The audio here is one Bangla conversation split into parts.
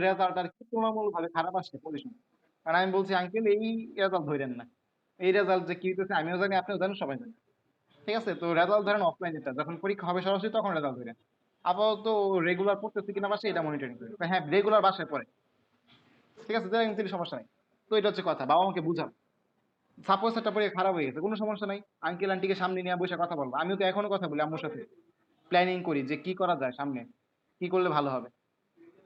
রেজাল্ট আর কি তুলনামূলকভাবে খারাপ আসছে পজিশন। কারণ আমি বলছি আঙ্কেল এই রেজাল্ট ধরেন না। এই রেজাল্ট যে কি হইতেছে আমিও জানি, আপনিও জানেন, সবাই জানে। ঠিক আছে? তো রেজাল্ট ধরেন অফলাইন যেটা, যখন পরীক্ষা হবে সরাসরি তখন রেজাল্ট ধরেন। আপাতত রেগুলার পড়তেছে কিনা বাসায় এটা মনিটরিং করি। হ্যাঁ, রেগুলার বাসায় পড়ে। ঠিক আছে? তাহলে কিন্তু সমস্যা নাই। তো এটা হচ্ছে কথা। বাবা মাকে বুঝাও। সাপোজ একটা পরীক্ষা খারাপ হয়ে গেছে, কোনো সমস্যা নাই। আঙ্কেল আন্টিকে সামনে নিয়ে বসে কথা বলবো। আমিও তো এখনো কথা বলি আম্মুর সাথে। প্ল্যানিং করি যে কি করা যায় সামনে, কি করলে ভালো হবে।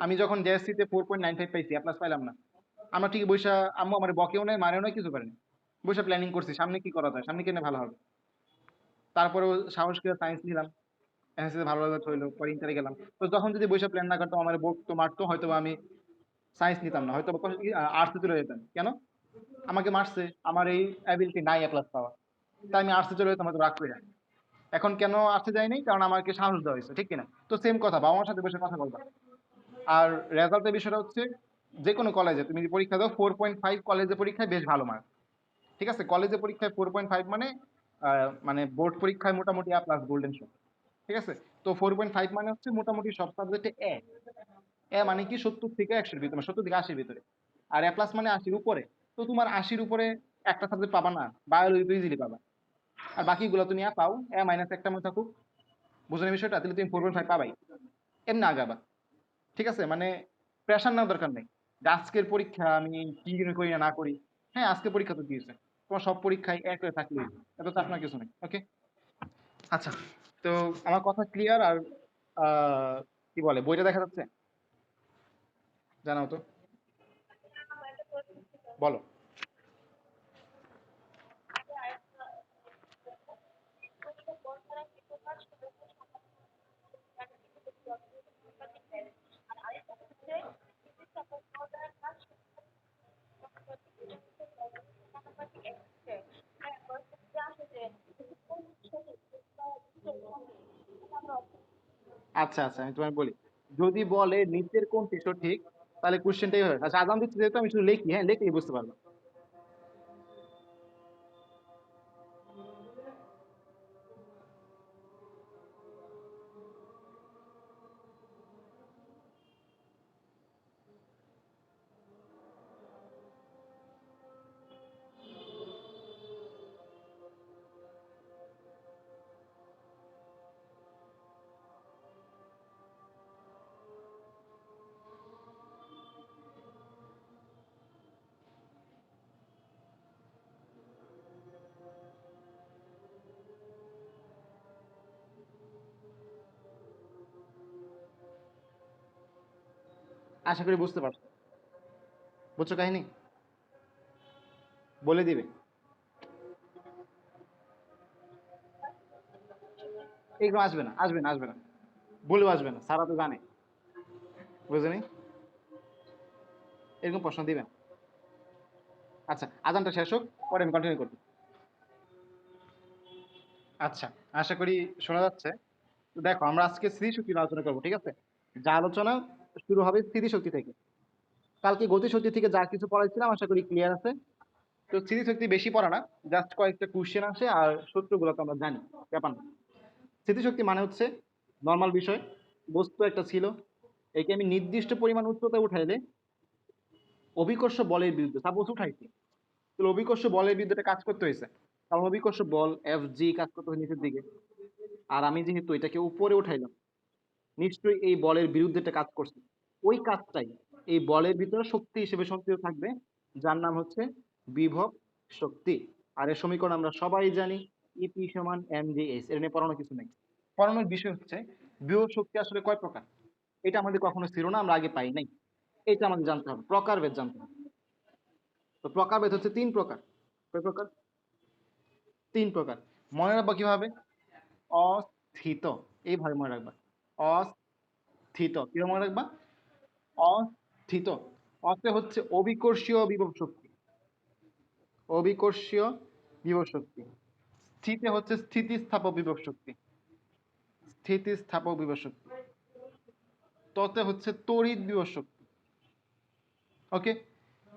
আমি যখন জেএসসি তে 4.95 পাইছি, এ প্লাস পাইলাম না। আমরা ঠিক বইসা, আম্মু আমার বকেও নাই, মারেও নাই, কিছু করেনি। বইসা প্ল্যানিং করছি সামনে কি করা যায়, সামনে কেনে ভালো হবে। তারপরেও সাহস করে সায়েন্স নিলাম। এসএসসি তে ভালো রেজাল্ট হইলো, পরে ইন্টারে গেলাম। তো যখন যদি বইসা প্ল্যান না করতাম, আমার বকতো মারতো, হয়তো বা আমি সায়েন্স নিতাম না, হয়তো আর্টসে চলে যেতাম। কেন? আমাকে মারছে, আমার এই অ্যাবিলিটি নাই এ প্লাস পাওয়া, তাই আমি আর্টসে চলে যেতাম হয়তো রাগ করে। এখন কেন আর্টসে যাই নাই? কারণ আমাকে সাহস দেওয়া হয়েছে, ঠিক কিনা? তো সেম কথা, বাবা মার সাথে বসে কথা বলবা। আর রেজাল্টের বিষয়টা হচ্ছে, যে কোনো কলেজে তুমি যদি পরীক্ষা দাও 4.5, কলেজে পরীক্ষায় বেশ ভালো মার্ক। ঠিক আছে? কলেজে পরীক্ষায় 4.5 মানে মানে বোর্ড পরীক্ষায় মোটামুটি A প্লাস গোল্ডেন শো। ঠিক আছে? তো 4.5 মানে হচ্ছে মোটামুটি সব সাবজেক্টে এ। এ মানে কি 70 থেকে 100 এর ভিতরে, 70 থেকে 80 এর ভিতরে। আর এ প্লাস মানে 80 উপরে। তো তোমার 80 উপরে একটা সাবজেক্ট পাবা না, বায়োলজি তো ইজিলি পাবা। আর বাকিগুলো তুমি এ পাও, এ মাইনাস একটা মনে থাকুক, বুঝলেন বিষয়টা? তাহলে তুমি 4.5 পাবাই, এমনি আগাবা। ঠিক আছে? মানে প্রেশার নেওয়ার দরকার নেই যে আজকের পরীক্ষা আমি কি করি না না করি। হ্যাঁ, আজকে পরীক্ষা তো দিয়েছে, তোমার সব পরীক্ষায় এক হয়ে থাকলে এত চাপ না, কিছু নেই। ওকে, আচ্ছা। তো আমার কথা ক্লিয়ার? আর কি বলে, বইটা দেখা যাচ্ছে? জানাও তো, বলো। আচ্ছা আচ্ছা, আমি তোমায় বলি। যদি বলে নিচের কোনটি সঠিক, তাহলে কোশ্চেনটাই হয়। আচ্ছা, আজান দিচ্ছে যেহেতু, আমি শুধু লিখি, হ্যাঁ লিখলেই বুঝতে পারবো। আশা করি বুঝতে পারছো। বুঝছো কাহিনী? বলে দিবে। এরকম আসবে না, আসবে না, আসবে না, বলেও আসবে না, সারা তো জানে। বুঝলি? এরকম প্রশ্ন দিবেন। আচ্ছা, আজানটা শেষ হোক, পরে আমি কন্টিনিউ করবো। আচ্ছা, আশা করি শোনা যাচ্ছে। তো দেখো, আমরা আজকে স্মৃতিশক্তি নিয়ে আলোচনা করবো, ঠিক আছে? যা আলোচনা শুরু হবে স্মৃতিশক্তি থেকে। কালকে গতিশক্তি থেকে যা কিছু পড়াইছিলাম আশা করি ক্লিয়ার আছে। তো স্মৃতিশক্তি বেশি পড়া না, জাস্ট কয়েকটা কোশ্চেন আসে আর সূত্রগুলো তো আমরা জানি, ব্যাপার না। স্মৃতিশক্তি মানে হচ্ছে নর্মাল বিষয়, বস্তু একটা ছিল, একে আমি নির্দিষ্ট পরিমাণ উচ্চতা উঠাইলে অভিকর্ষ বলের বিরুদ্ধে, সাপোজ উঠাইছি, তাহলে অভিকর্ষ বলের বিরুদ্ধে একটা কাজ করতে হয়েছে। কারণ অভিকর্ষ বল এফ জি কাজ করতে হয় নিচের দিকে, আর আমি যেহেতু এটাকে উপরে উঠাইলাম, নিশ্চয়ই এই বলের বিরুদ্ধে একটা কাজ করছে। ওই কাজটাই এই বলের ভিতরে শক্তি হিসেবে সঞ্চিত থাকবে, যার নাম হচ্ছে বিভব শক্তি। আর এর সমীকরণ আমরা সবাই জানি, ইপি সমান এম জি এস। এর নিয়ে পড়ানোর কিছু নেই। পড়ানোর বিষয় হচ্ছে বিভব শক্তি আসলে কয় প্রকার। এটা আমাদের কখনো ছিল না, আমরা আগে পাই নাই। এটা আমাদের জানতে হবে, প্রকারভেদ জানতে হবে। তো প্রকারভেদ হচ্ছে 3 প্রকার। কয় প্রকার? 3 প্রকার। মনে রাখবা কিভাবে? অস্থিত, এইভাবে মনে রাখবা। অস্থিত কিভাবে মনে রাখবা? অস্থিত। অতে হচ্ছে অবিকর্ষীয় বিভব শক্তি, অবিকর্ষীয় বিভব শক্তি। স্থিতে হচ্ছে স্থিতিস্থাপক বিভব শক্তি, স্থিতিস্থাপক বিভব শক্তি। ততে হচ্ছে তড়িৎ বিভব শক্তি। ওকে,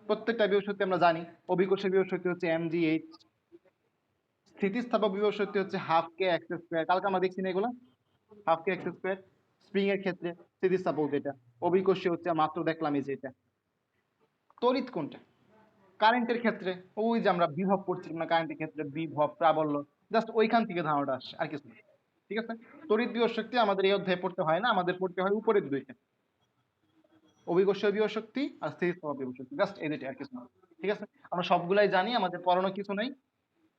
প্রত্যেকটা বিভব শক্তি আমরা জানি। অবিকর্ষীয় বিভব শক্তি হচ্ছে mgh, স্থিতিস্থাপক বিভব শক্তি হচ্ছে হাফ কে এক্স স্কোয়ার। কালকে আমরা দেখছি না এগুলো, half K X square. Spring এর ক্ষেত্রে স্থিতিস্থাপক যেটা, অভিকর্ষী হচ্ছে মাত্র দেখলাম এই যে এটা। তড়িৎ কোনটা? কারেন্টের ক্ষেত্রে ওই যে আমরা বিভব পড়ছিলাম না, কারেন্টের ক্ষেত্রে বিভব প্রাবল্য, জাস্ট ওইখান থেকে ধারণাটা আসছে, আর কিছু না। ঠিক আছে, তড়িৎ বিভব শক্তি আমাদের এই অধ্যায়ে পড়তে হয় না, আমাদের পড়তে হয় উপরের দুইটা, অভিকর্ষীয় বিভব শক্তি আর স্থিতিস্থাপক বিভব শক্তি, জাস্ট এই দুইটা, আর কিছু না। ঠিক আছে, আমরা সবগুলাই জানি, আমাদের পড়ানো কিছু নাই।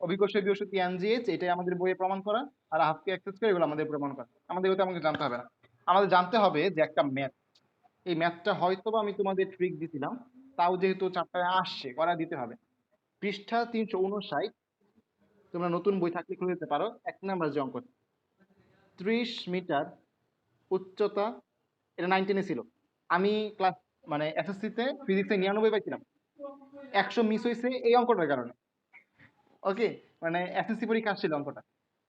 অভিকর্ষীয় বিভব শক্তি এমজিএইচ, এটাই আমাদের বইয়ে প্রমাণ করা, আর হাফ কে এক্স স্কয়ার, এগুলো আমাদের প্রমাণ করা, আমাদের ওটা আমাকে জানতে হবে না। আমাদের জানতে হবে যে একটা ম্যাথ, এই ম্যাথটা হয়তো বা আমি তোমাদের ট্রিক দিছিলাম, তাও যেহেতু চ্যাপ্টারে আসছে করা দিতে হবে। পৃষ্ঠা 359, তোমরা নতুন বই থাকলে খুলে দিতে পারো, 1 নম্বর যে অঙ্ক, 30 মিটার উচ্চতা, এটা 9-10 ছিল। আমি ক্লাস মানে এসএসসি তে ফিজিক্সে 99 পাইছিলাম, 100 মিস হয়েছে এই অঙ্কটার কারণে। ওকে, মানে এসএসসি পরীক্ষা আসছিল অঙ্কটা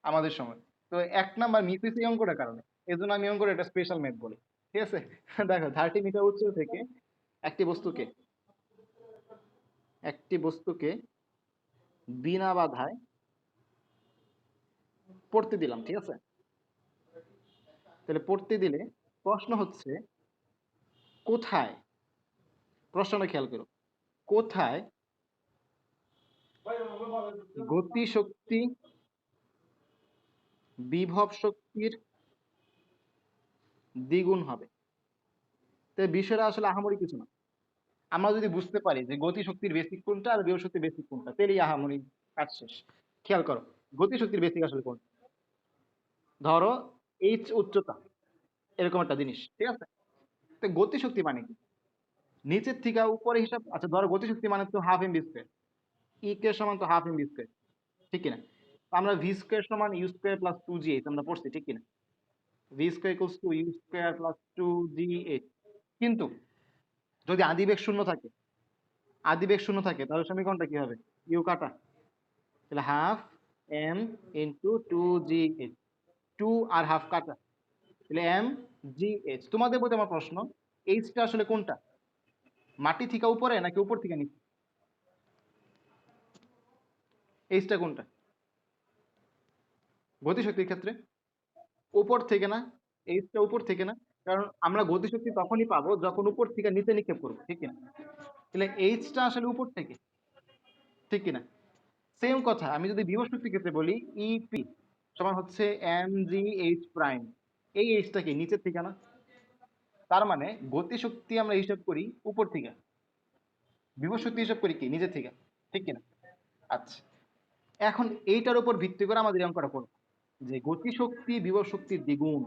আমাদের সময়, তো 1 নাম্বার মিস হয়েছে এই অঙ্কটার কারণে, এই জন্য আমি অঙ্কটা একটা স্পেশাল ম্যাথ বলি। ঠিক আছে, দেখো 30 মিটার উচ্চতা থেকে একটি বস্তুকে বিনা বাধায় পড়তে দিলাম। ঠিক আছে, তাহলে পড়তে দিলে প্রশ্ন হচ্ছে কোথায়, প্রশ্নটা খেয়াল করো, কোথায় গতি শক্তি বিভব শক্তির দ্বিগুণ হবে? তাই বিষয়টা আসলে আহামরি কিছু না, আমরা যদি বুঝতে পারি যে গতি শক্তির বেসিক কোনটা আর বিভব শক্তির বেসিক কোনটা, তাহলেই আহামরি কাজ শেষ। খেয়াল করো, গতি শক্তির বেসিক আসলে কোনটা, ধরো এইচ উচ্চতা, এরকম একটা জিনিস। ঠিক আছে, তো গতি শক্তি মানে কি, নিচের থেকে উপরে হিসাব, আচ্ছা ধরো গতি শক্তি মানে তো half M B square, E K সমান তো হাফ এম বি স্কোয়ার, ঠিক কিনা? আমরা ভি স্কোয়ার সমান ইউ স্কোয়ার প্লাস 2g আমরা পড়ছি, ঠিক কিনা? V square equals to U square plus 2g। কিন্তু যদি আদিবেগ শূন্য থাকে, তাহলে সমীকরণটা কি হবে? ইউ কাটা, তাহলে হাফ এম ইন্টু 2g, 2 আর হাফ কাটা, তাহলে এম জি এইচ। তোমাদের বলতে আমার প্রশ্ন, এইচটা আসলে কোনটা, মাটি থেকে উপরে নাকি উপর থেকে নিচে? এইচটা কোনটা গতিশক্তির ক্ষেত্রে? উপর থেকে না, এইচটা উপর থেকে না, কারণ আমরা গতিশক্তি তখনই পাবো যখন উপর থেকে নিচে নিক্ষেপ করবো, ঠিক কিনা? তাহলে এইচটা আসলে উপর থেকে, ঠিক কিনা? সেম কথা আমি যদি বিভব শক্তির ক্ষেত্রে বলি, ইপি সমান হচ্ছে এম জি এইচ প্রাইম, এই এইচটা কি নিচের থেকে না? তার মানে গতিশক্তি আমরা হিসাব করি উপর থেকে, বিভব শক্তি হিসাব করি কি নিচের থেকে, ঠিক কিনা? আচ্ছা, এখন এইটার উপর ভিত্তি করে আমাদের এই অঙ্কটা করবো যে গতিশক্তি বিভব শক্তির দ্বিগুণ।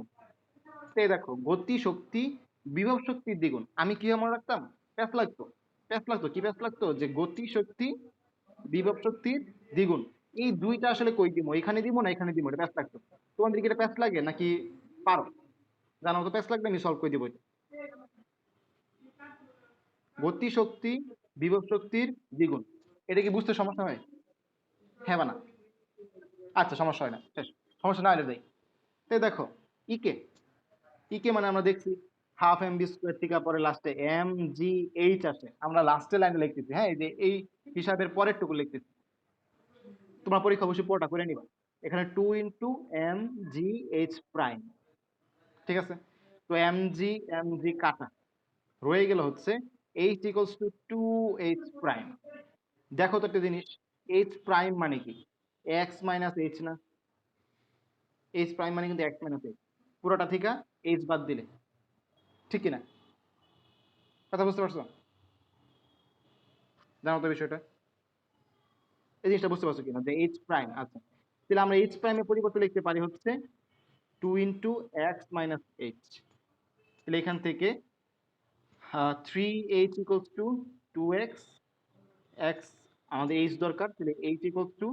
এই দেখো, গতি শক্তি বিভব শক্তির দ্বিগুণ, আমি কি মনে রাখতাম? প্যাস লাগতো, কি প্যাস লাগতো, যে গতি শক্তি বিভব শক্তির দ্বিগুণ, এই দুইটা আসলে কই দিব, এখানে দিব না এখানে দিব, এটা প্যাস লাগতো। তোমাদের কি এটা প্যাস লাগে নাকি পারো? জানো তো প্যাস লাগবে, আমি সলভ করে দিব এটা। গতি শক্তি বিভব শক্তির দ্বিগুণ, এটা কি বুঝতে সমস্যা হয়? হ্যাঁ বা না? আচ্ছা, সমস্যা হয় না, শেষ। সমস্যা না হলে যাই। তাই দেখো, ইকে মানে আমরা দেখছি হাফ এম বি স্কোয়ার থেকে পরে লাস্টে এম জি এইচ আসে, আমরা লাস্টে লাইনে লিখতেছি, হ্যাঁ, এই যে এই হিসাবের পরের টুকু লিখতেছি, তোমার পরীক্ষা অবশ্যই পুরোটা করে নিবা। এখানে 2 × mgh প্রাইম, ঠিক আছে? তো এম জি কাটা, রয়ে গেল হচ্ছে h equals to 2h prime. দেখো তো একটা জিনিস, h প্রাইম মানে কি, x মাইনাস h না? h প্রাইম মানে কিন্তু x মাইনাস h, পুরোটা থেকে h বাদ দিলে, ঠিক কিনা? কথা বুঝতে পারছো? জানো তো বিষয়টা, এই জিনিসটা বুঝতে পারছো কিনা যে h প্রাইম। আচ্ছা, তাহলে আমরা h প্রাইমের পরিবর্তে লিখতে পারি হচ্ছে 2 × x মাইনাস h, তাহলে এখান থেকে 3h equals to 2x, x আমাদের h দরকার, তাহলে h ইকুয়ালস টু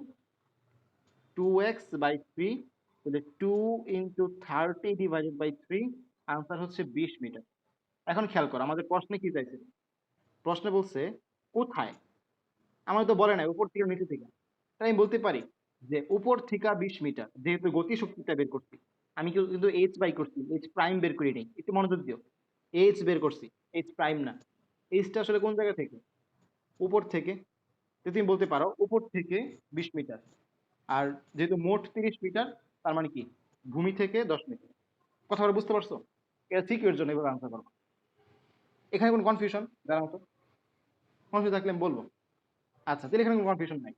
2x/3, তাহলে 2 × 30 ডিভাইডেড বাই 3, আনসার হচ্ছে 20 মিটার। এখন খেয়াল করো, আমাদের প্রশ্নে কি চাইছে? প্রশ্নে বলছে কোথায়, আমাদের তো বলে নাই উপর থেকে নিচে থেকে, তাই আমি বলতে পারি যে উপর থেকে 20 মিটার, যেহেতু গতি শক্তিটা বের করছি, আমি কিন্তু এইচ বাই করছি, এইচ প্রাইম বের করি নাই, একটু মনোযোগ দিও, এইচ বের করছি, এইচ প্রাইম না। এইচটা আসলে কোন জায়গা থেকে? উপর থেকে, তো তুমি বলতে পারো উপর থেকে 20 মিটার, আর যেহেতু মোট 30 মিটার, তার মানে কি ভূমি থেকে 10 মিটার। কথাটা বুঝতে পারছো? এটা ঠিক এর জন্য এভাবে আনসার করবো। এখানে কোনো কনফিউশন জানাও তো, কনফিউজ থাকলে আমি বলবো। আচ্ছা, তাহলে এখানে কোনো কনফিউশন নাই।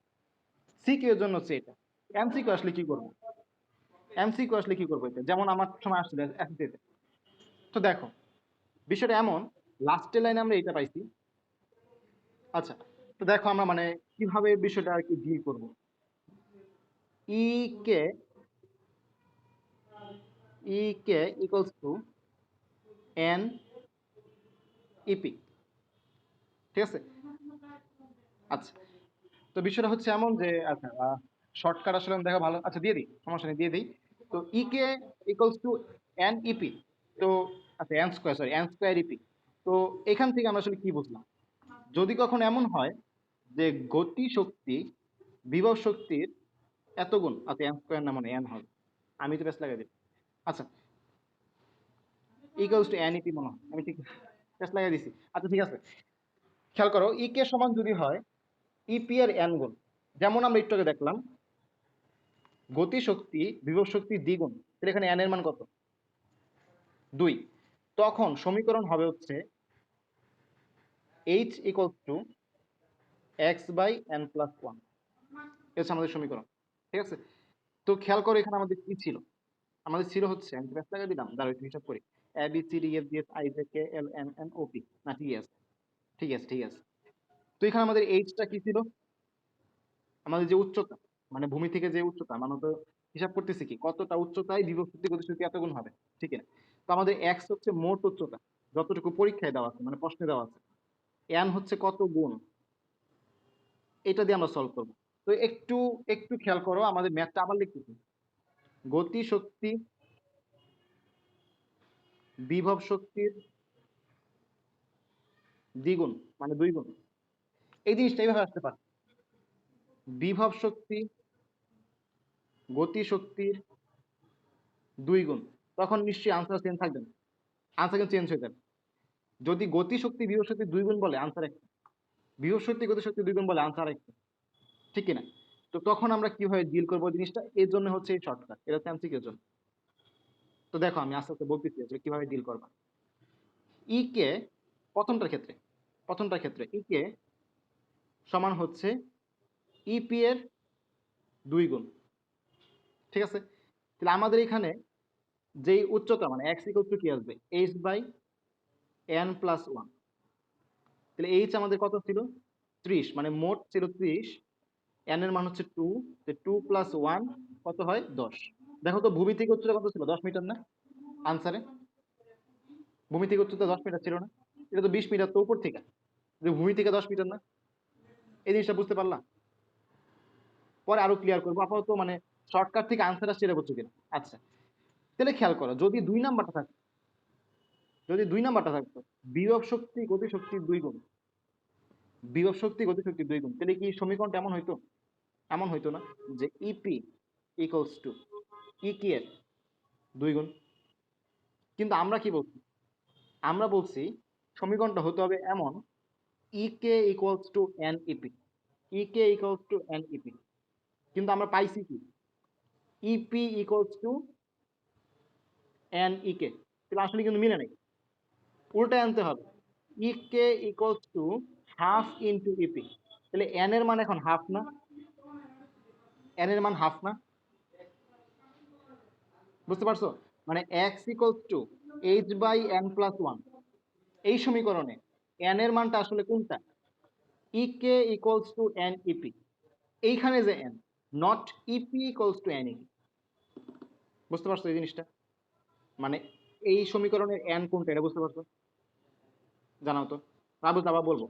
সিকিউ এর জন্য হচ্ছে এটা। এমসিকিউ আসলে কি করবো, এমসিকিউ আসলে কি করবো এটা, যেমন আমার সময় আসছিল এসএসসিতে। তো দেখো বিষয়টা এমন, লাস্টের লাইনে আমরা এটা পাইছি। আচ্ছা, তো দেখো আমরা মানে কিভাবে বিষয়টা আর কি ডিল করবো। ই কে ই K equals to N E P, ঠিক আছে। আচ্ছা, তো বিষয়টা হচ্ছে এমন যে আচ্ছা শর্টকাট আসলে আমি দেখা ভালো, আচ্ছা দিয়ে দিই, সমস্যা নেই দিয়ে দিই। তো E K equals to N EP, তো আচ্ছা N square, sorry N square EP. তো এখান থেকে আমরা আসলে কি বুঝলাম, যদি কখন এমন হয় যে গতি শক্তি বিভব শক্তির এত গুণ, আচ্ছা এন স্কোয়ার না মানে এন হবে, আমি তো বেশ লাগাই দিই। আচ্ছা ইকুয়ালস টু এন ইপি মনে হয়, আমি ঠিক বেশ লাগাই দিছি। আচ্ছা ঠিক আছে, খেয়াল করো ই কে সমান যদি হয় ইপি এর এন গুণ, যেমন আমরা একটু আগে দেখলাম গতি শক্তি বিভব শক্তির দ্বিগুণ, তাহলে এখানে এন এর মান কত, 2। তখন সমীকরণ হবে হচ্ছে H equals to X by N plus one, এটা হচ্ছে আমাদের সমীকরণ, ঠিক আছে। তো খেয়াল করো এখানে আমাদের কি ছিল, আমাদের ছিল হচ্ছে আমি ব্যাস লাগাই দিলাম, দাঁড়াও একটু হিসাব করি, A B C D F G H I J K L M N O P, না ঠিক আছে, ঠিক আছে ঠিক আছে। তো এখানে আমাদের এইচটা কি ছিল, আমাদের যে উচ্চতা, মানে ভূমি থেকে যে উচ্চতা, মানে তো হিসাব করতেছি কি কতটা উচ্চতায় বিভব শক্তি গতি শক্তি এত গুণ হবে, ঠিক না। তো আমাদের এক্স হচ্ছে মোট উচ্চতা, যতটুকু পরীক্ষায় দেওয়া আছে মানে প্রশ্নে দেওয়া আছে, এন হচ্ছে কত গুণ, এটা দিয়ে আমরা সলভ করবো। তো একটু একটু খেয়াল করো আমাদের ম্যাথটা আবার লিখতেছি, গতি শক্তি বিভব শক্তির দ্বিগুণ মানে 2 গুণ, এই জিনিসটা এইভাবে আসতে পারে, বিভব শক্তি গতি শক্তির 2 গুণ, তখন নিশ্চয়ই আনসার চেঞ্জ থাকবে না, আনসার কিন্তু চেঞ্জ হয়ে যাবে। যদি গতি শক্তি বিভব শক্তি 2 গুণ বলে আনসার একটা, বিভব শক্তি গতি শক্তি 2 গুণ বলে আনসার একটা, ঠিক কিনা। তো তখন আমরা কিভাবে ডিল করবো জিনিসটা, এর জন্য হচ্ছে এই শর্টকাট, এটা হচ্ছে এমসিকিউ এর জন্য। তো দেখো আমি আস্তে আস্তে বলতেছি যে কিভাবে ডিল করবা। ই কে প্রথমটার ক্ষেত্রে, ই কে সমান হচ্ছে ইপি এর 2 গুণ, ঠিক আছে। তাহলে আমাদের এখানে যেই উচ্চতা মানে এক্স ইকুয়াল টু কি আসবে, H by N plus one, তাহলে এইচ আমাদের কত ছিল 30, মানে মোট ছিল 30, এন এর মান হচ্ছে 2, 2 প্লাস 1 কত হয় 10। দেখো তো ভূমি থেকে উচ্চতা কত ছিল, 10 মিটার না আনসারে, ভূমি থেকে উচ্চতা 10 মিটার ছিল না, এটা তো 20 মিটার তো উপর থেকে, যে ভূমি থেকে 10 মিটার না, এই জিনিসটা বুঝতে পারলাম। পরে আরো ক্লিয়ার করবো, আপাতত মানে শর্টকাট থেকে আনসার আসছে এটা বুঝছো কিনা। আচ্ছা, তাহলে খেয়াল করো যদি 2 নাম্বারটা থাকতো, যদি 2 নাম্বারটা থাকতো বিভব শক্তি গতি শক্তির 2 গুণ, বিভব শক্তি গতি শক্তির 2 গুণ, তাহলে কি সমীকরণটা এমন হইতো, এমন হইতো না যে ইপি ইকুয়ালস টু ই কি এর 2 গুণ। কিন্তু আমরা কি বলছি, আমরা বলছি সমীকরণটা হতে হবে এমন E K equals to N EP, E K equals to N EP, কিন্তু আমরা পাইছি কি EP equals to N E K, তাহলে আসলে কিন্তু মিলে নাই, উল্টায় আনতে হবে, E K equals to half into EP, তাহলে এন এর মান এখন হাফ না, এন এর মান হাফ না, বুঝতে পারছো। মানে x equals to h by N plus one, এই সমীকরণে এন এর মানটা আসলে কোনটা, E K equals to N EP, এইখানে যে n, not EP equals to N EP, বুঝতে পারছো এই জিনিসটা, মানে এই সমীকরণের এন কোনটা এটা বুঝতে পারছো, জানাও তো, না বুঝতে আবার বলবো।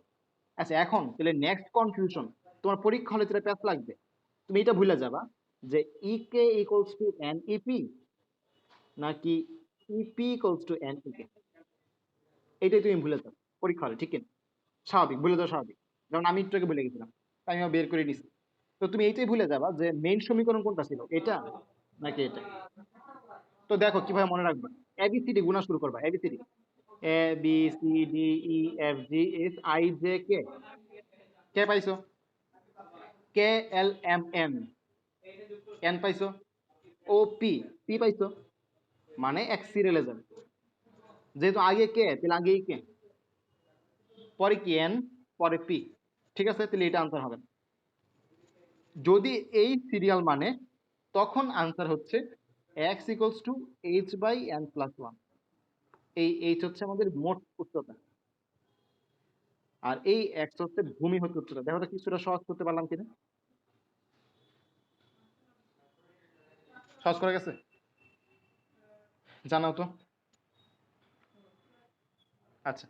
আচ্ছা এখন তাহলে নেক্সট কনফিউশন, তোমার পরীক্ষা হলে যেটা প্যাচ লাগবে, তুমি এটা ভুলে যাবা যে ই K equals to N E P নাকি ইপি ইকুয়ালস টু এন ইকে, এইটাই তুমি ভুলে যাও পরীক্ষা হলে, ঠিক কিনা, স্বাভাবিক ভুলে যাওয়া স্বাভাবিক, যেমন আমি একটু আগে ভুলে গেছিলাম, তাই আমি বের করে নিছি। তো তুমি এইটাই ভুলে যাবা যে মেইন সমীকরণ কোনটা ছিল, এটা নাকি এটা। তো দেখো কিভাবে মনে রাখবা, এবিসিডি গুণা শুরু করবা, ABCD A B C D E F G H I J K, K পাইছো, K L M N, N পাইছো, ও পি, পি পাইছো, মানে এক সিরিয়ালে যাবে, যেহেতু আগে কে তাহলে আগেই কে, পরে কি এন, পরে পি। ঠিক আছে, তাহলে এটা আনসার হবে। যদি এই সিরিয়াল মানে, তখন আনসার হচ্ছে x equals to h by N plus one. এই এইচ হচ্ছে আমাদের মোট উচ্চতা, আর এই এক্স হচ্ছে ভূমি হতে উচ্চতা। দেখো তো কিছুটা সহজ করতে পারলাম কিনা? সহজ করা গেছে? জানাও তো। আচ্ছা,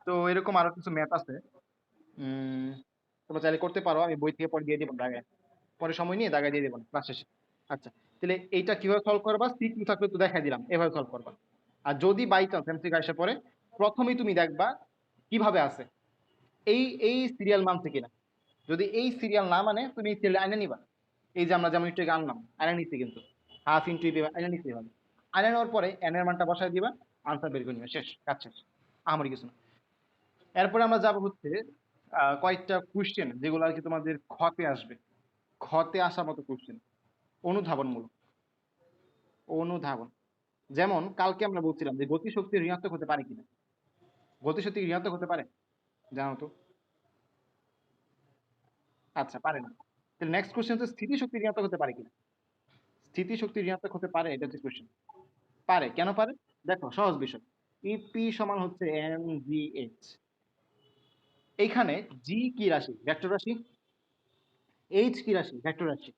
তো এরকম আরো কিছু ম্যাথ আছে, তোমরা চাইলে করতে পারো, আমি বই থেকে পরে দিয়ে দেবো দাগায়, পরে সময় নিয়ে দাগায় দিয়ে দেবো ক্লাস শেষে। আচ্ছা, তাহলে এইটা কিভাবে সলভ করবা, সিকিউ থাকলে তো দেখাই দিলাম, এভাবে সলভ করবা। আর যদি বাই চান্স এমসিকিউ আসে পরে, প্রথমেই তুমি দেখবা কিভাবে আছে, এই এই সিরিয়াল মানছে কিনা। যদি এই সিরিয়াল না মানে, তুমি এই সিরিয়াল আইনে নিবা। এই যে আমরা যেমন একটু আগে আনলাম, আইনে নিচ্ছি কিন্তু হাফ ইন্টু আইনে নিচ্ছি হবে। আইনে নেওয়ার পরে এন এর মানটা বসায় দিবা, আনসার বের করে নিবা, শেষ, কাজ শেষ। আমারই কিছু না। এরপরে আমরা যাব হচ্ছে কয়েকটা কোশ্চেন যেগুলো আর কি তোমাদের খতে আসবে, খতে আসার মতো কোশ্চেন, অনুধাবনমূলক। অনুধাবন, যেমন কালকে আমরা বলছিলাম যে গতিশক্তি ঋণাত্মক হতে পারে কিনা। গতিশক্তি ঋণাত্মক হতে পারে, জানো তো? আচ্ছা, পারে না। তাহলে নেক্সট কোশ্চেন হচ্ছে স্থিতিশক্তি ঋণাত্মক হতে পারে কিনা। স্থিতিশক্তি ঋণাত্মক হতে পারে, এটা হচ্ছে কোশ্চেন। পারে, কেন পারে? দেখো, সহজ বিষয়। ইপি সমান হচ্ছে এম জি এইচ। এইখানে জি কি রাশি? ভেক্টর রাশি। এইচ কি রাশি? ভেক্টর রাশি।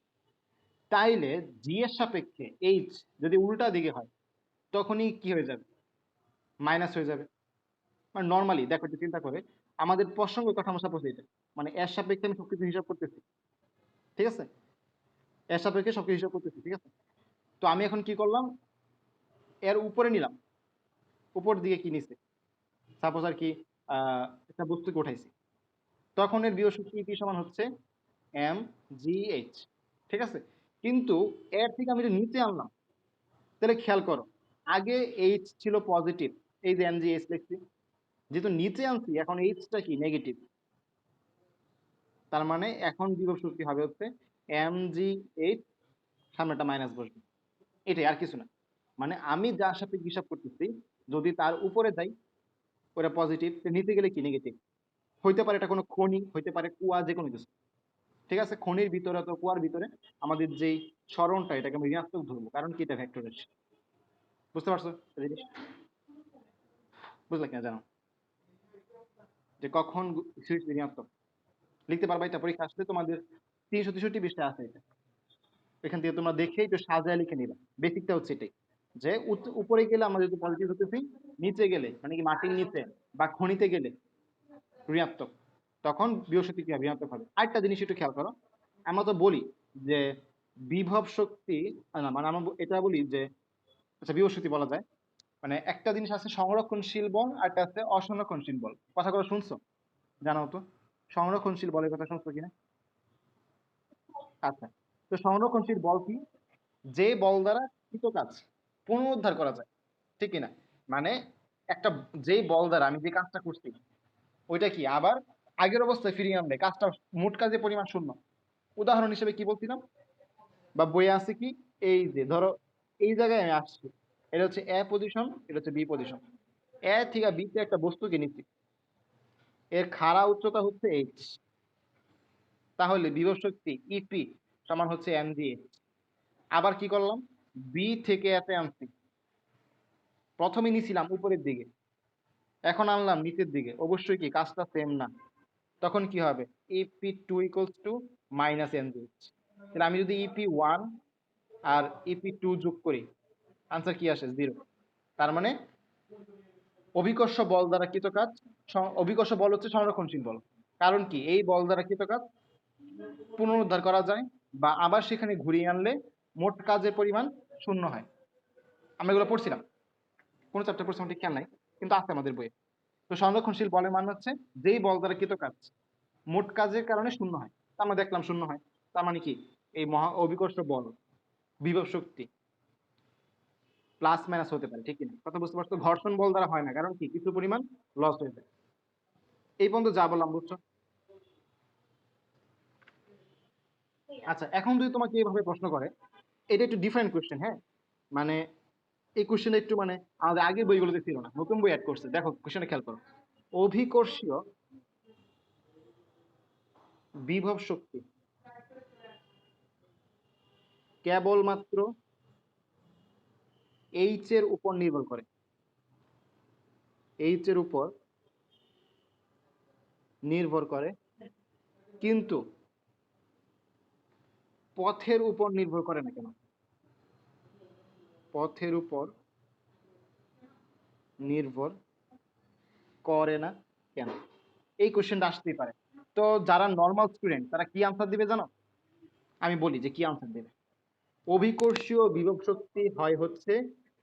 তাইলে জি এর সাপেক্ষে এইচ যদি উল্টা দিকে হয়, তখনই কি হয়ে যাবে? মাইনাস হয়ে যাবে। মানে নর্মালি দেখো, একটু চিন্তা করে, আমাদের প্রসঙ্গ কাঠামো সাপোজ এটা, মানে এর সাপেক্ষে আমি সবকিছু হিসাব করতেছি, ঠিক আছে? এর সাপেক্ষে সবকিছু হিসাব করতেছি, ঠিক আছে? তো আমি এখন কি করলাম, এর উপরে নিলাম, উপর দিকে কি নিছে, সাপোজ আর কি একটা বস্তুকে উঠাইছি, তখন এর বিয়োগ শক্তি কি সমান হচ্ছে এম জি এইচ, ঠিক আছে? কিন্তু এর থেকে আমি যদি নিচে আনলাম, তাহলে খেয়াল করো, আগে এইচ ছিল পজিটিভ, এই যে এম জি এইচ লিখছি, যেহেতু নিচে আনছি এখন এইচটা কি নেগেটিভ, তার মানে এখন বিভব শক্তি হবে হচ্ছে এম জি এইচ, সামনেটা মাইনাস বসবে, এটাই, আর কিছু না। মানে আমি যার সাথে হিসাব করতেছি, যদি তার উপরে যাই ওটা পজিটিভ, নিচে গেলে কি নেগেটিভ। হইতে পারে এটা কোনো খনি, হইতে পারে কুয়া, যে কোনো কিছু, ঠিক আছে? খনির ভিতরে অথবা কুয়ার ভিতরে আমাদের যেই সরণটা, এটাকে আমি ঋণাত্মক ধরবো, কারণ কি এটা ভেক্টর রাশি। বুঝতে পারছো জিনিস? বুঝলে কিনা জানো, যে কখন ঋণাত্মক লিখতে পারবা, এটা পরীক্ষা আসলে তোমাদের 363 পৃষ্ঠা আছে এটা, এখান থেকে তোমরা দেখে একটু সাজায় লিখে নিবা। বেসিকটা হচ্ছে এটাই, যে উপরে গেলে আমরা যদি পজিটিভ হতেছি, নিচে গেলে মানে কি মাটির নিচে বা খনিতে গেলে ঋণাত্মক, তখন বিভব শক্তি কি হবে? ঋণাত্মক হবে। আরেকটা জিনিস একটু খেয়াল করো, আমরা তো বলি যে বিভব শক্তি, না মানে আমরা এটা বলি যে, আচ্ছা বিভব শক্তি বলা যায়, মানে একটা জিনিস আছে সংরক্ষণশীল বল আর একটা আছে অসংরক্ষণশীল বল। কথাগুলো শুনছো? জানাও তো, সংরক্ষণশীল বলের কথা শুনছো কিনা? আচ্ছা, তো সংরক্ষণশীল বল কি? যে বল দ্বারা কৃত কাজ পুনরুদ্ধার করা যায়, ঠিক কিনা? মানে একটা, যেই বল দ্বারা আমি যে কাজটা করছি, ওইটা কি আবার আগের অবস্থায় ফিরিয়ে আনবে, কাজটা, মোট কাজের পরিমাণ শূন্য। উদাহরণ হিসেবে কি বলছিলাম, বা বইয়ে আছে কি, এই যে ধরো এই জায়গায় আমি আসছি, এটা হচ্ছে এ পজিশন, এটা হচ্ছে বি পজিশন, এ থেকে বি তে একটা বস্তুকে নিচ্ছি, এর খাড়া উচ্চতা হচ্ছে এইচ, তাহলে বিভব শক্তি ইপি সমান হচ্ছে এম জি এইচ। আবার কি করলাম, বি থেকে এতে আনছি, প্রথমে নিছিলাম উপরের দিকে, এখন আনলাম নিচের দিকে, অবশ্যই কি কাজটা সেম না, তখন কি হবে, EP two equals to minus m g h. তাহলে আমি যদি ইপি ওয়ান আর ইপি টু যোগ করি, আনসার কি আসে? জিরো। তার মানে অভিকর্ষ বল দ্বারা কৃত কাজ, অভিকর্ষ বল হচ্ছে সংরক্ষণশীল বল, কারণ কি এই বল দ্বারা কৃত কাজ পুনরুদ্ধার করা যায়, বা আবার সেখানে ঘুরিয়ে আনলে মোট কাজের পরিমাণ শূন্য হয়। আমরা এগুলো পড়ছিলাম, কোন চ্যাপ্টার পড়ছিলাম ঠিক খেয়াল নাই, কিন্তু আছে আমাদের বইয়ে। তো সংরক্ষণশীল বলের মান হচ্ছে যেই বল দ্বারা কৃত কাজ মোট কাজের কারণে শূন্য হয়, তা আমরা দেখলাম শূন্য হয়, তার মানে কি এই মহা অভিকর্ষ বল, বিভব শক্তি প্লাস মাইনাস হতে পারে, ঠিক কিনা? কথা বুঝতে পারছো? ঘর্ষণ বল দ্বারা হয় না, কারণ কি কিছু পরিমাণ লস হয়ে যায়। এই পর্যন্ত যা বললাম বুঝছো? আচ্ছা, এখন যদি তোমাকে এইভাবে প্রশ্ন করে, এটা একটু ডিফারেন্ট কোয়েশ্চেন, হ্যাঁ, মানে এই কোয়েশ্চেনটা একটু মানে আমাদের আগের বইগুলোতে ছিল না, নতুন বই অ্যাড করছে। দেখো কোয়েশ্চেনটা খেয়াল করো, অভিকর্ষীয় বিভব শক্তি কেবলমাত্র এইচ এর উপর নির্ভর করে, এইচ এর উপর নির্ভর করে, কিন্তু পথের উপর নির্ভর করে না কেন? পথের উপর নির্ভর করে না কেন? এই কোশ্চেনটা আসতেই পারে। তো যারা নর্মাল স্টুডেন্ট তারা কি আনসার দিবে জানো? আমি বলি যে কি আনসার দেবে। অভিকর্ষীয় বিভব শক্তি হয় হচ্ছে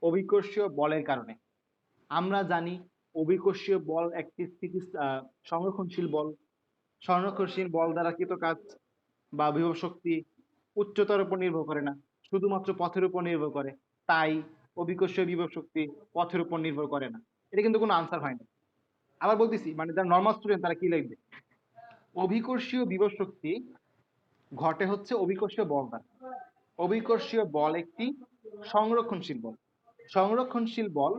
অভিকর্ষীয় বলের কারণে। আমরা জানি অভিকর্ষীয় বল একটি সংরক্ষণশীল বল। সংরক্ষণশীল বল দ্বারা কৃত কাজ বা বিভব শক্তি উচ্চতার উপর নির্ভর করে না, শুধুমাত্র পথের উপর নির্ভর করে। তাই অভিকর্ষীয় বিভব শক্তি পথের উপর নির্ভর করে না। এটা কিন্তু কোনো আনসার হয় না। আবার বলতেছি, মানে যারা নর্মাল স্টুডেন্ট তারা কি লিখবে? অভিকর্ষীয় বিভব শক্তি ঘটে হচ্ছে অভিকর্ষীয় বল দ্বারা। অভিকর্ষীয় বল একটি সংরক্ষণশীল বল। সংরক্ষণশীল বল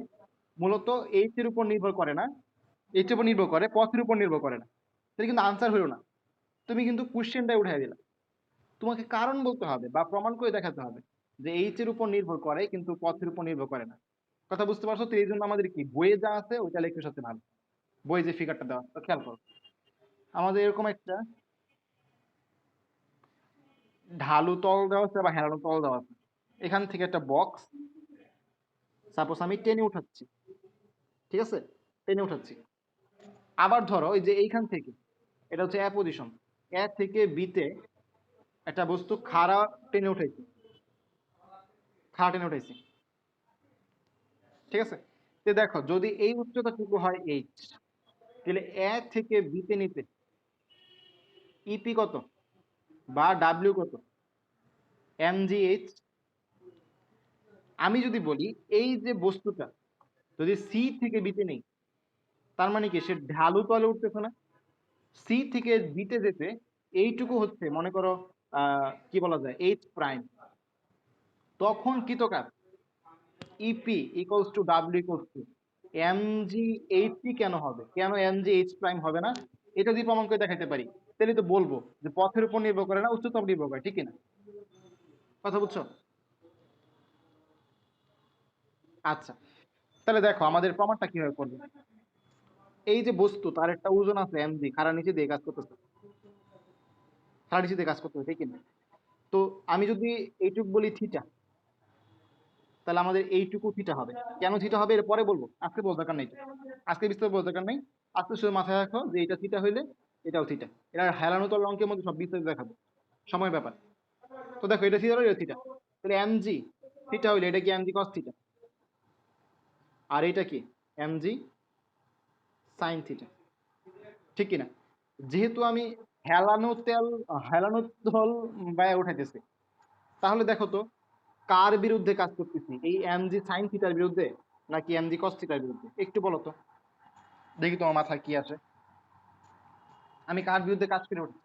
মূলত এইচ এর উপর নির্ভর করে না, এইচ এর উপর নির্ভর করে, পথের উপর নির্ভর করে না। এটা কিন্তু আনসার হলো না, তুমি কিন্তু কোশ্চেনটাই উঠাই দিলা। তোমাকে কারণ বলতে হবে বা প্রমাণ করে দেখাতে হবে যে এইচ এর উপর নির্ভর করে কিন্তু পথের উপর নির্ভর করে না। কথা বুঝতে পারছো? তো এই জন্য আমাদের কি বইয়ে যা আছে ওইটা লেখার সাথে ভালো। বইয়ে যে ফিগারটা দেওয়া তো খেয়াল করো, আমাদের এরকম একটা ঢালু তল দেওয়া আছে বা হেলানো তল দেওয়া আছে। এখান থেকে একটা বক্স সাপোজ আমি টেনে উঠাচ্ছি, ঠিক আছে? টেনে উঠাচ্ছি। আবার ধরো ওই যে এইখান থেকে, এটা হচ্ছে এ পজিশন, এ থেকে বিতে একটা বস্তু খাড়া টেনে উঠাইছি, খাড়া টেনে উঠাইছি, ঠিক আছে? তো দেখো যদি এই উচ্চতাটুকু হয় এইচ, তাহলে এ থেকে বিতে নিতে ইপি কত বা ডাব্লিউ কত? এমজিএইচ। আমি যদি বলি এই যে বস্তুটা যদি সি থেকে বিতে নেই, তার মানে কি সে ঢালু তলে উঠতেছে না? সি থেকে বিতে যেতে এইটুকু হচ্ছে মনে করো কি বলা যায় এইচ প্রাইম। তখন কৃতকাজ EP equals to W equals to MG HP. কেন হবে? কেন এমজি এইচ প্রাইম হবে না? এটা যদি প্রমাণ করে দেখাতে পারি তাহলে তো বলবো যে পথের উপর নির্ভর করে না, উচ্চতার উপর নির্ভর করে, ঠিক কিনা? কথা বুঝছো? আচ্ছা, তাহলে দেখো আমাদের প্রমাণটা কিভাবে করবে। এই যে বস্তু তার একটা ওজন আছে এমজি, খাড়া নিচে দিয়ে কাজ করতেছে, খাড়া নিচে দিয়ে কাজ করতেছে, ঠিক কিনা? তো আমি যদি এইটুক বলি থিটা, তাহলে আমাদের এইটুকু থিটা হবে। কেন থিটা হবে এর পরে বলবো, আজকে বলতে দরকার নেই, আজকে বিস্তারিত বলতে দরকার নেই। আজকে শুধু মাথায় রাখো যে এটা থিটা হইলে এটাও থিটা। এটা হেলানো তল অঙ্কের মধ্যে সব বিস্তারিত দেখাবো, সময় ব্যাপার। তো দেখো এটা থিটা হলো এটা থিটা, তাহলে এমজি থিটা হইলে এটা কি এমজি কস থিটা, আর এটা কি এমজি সাইন থিটা, ঠিক কিনা? যেহেতু আমি হেলানো তল ব্যয় উঠাইতেছি, তাহলে দেখো তো কার বিরুদ্ধে কাজ করতেছি, এই এমজি সাইন থিটার বিরুদ্ধে নাকি এমজি কস থিটার বিরুদ্ধে? একটু বলো তো দেখি তোমার মাথায় কি আসে। আমি কার বিরুদ্ধে কাজ করে উঠছি?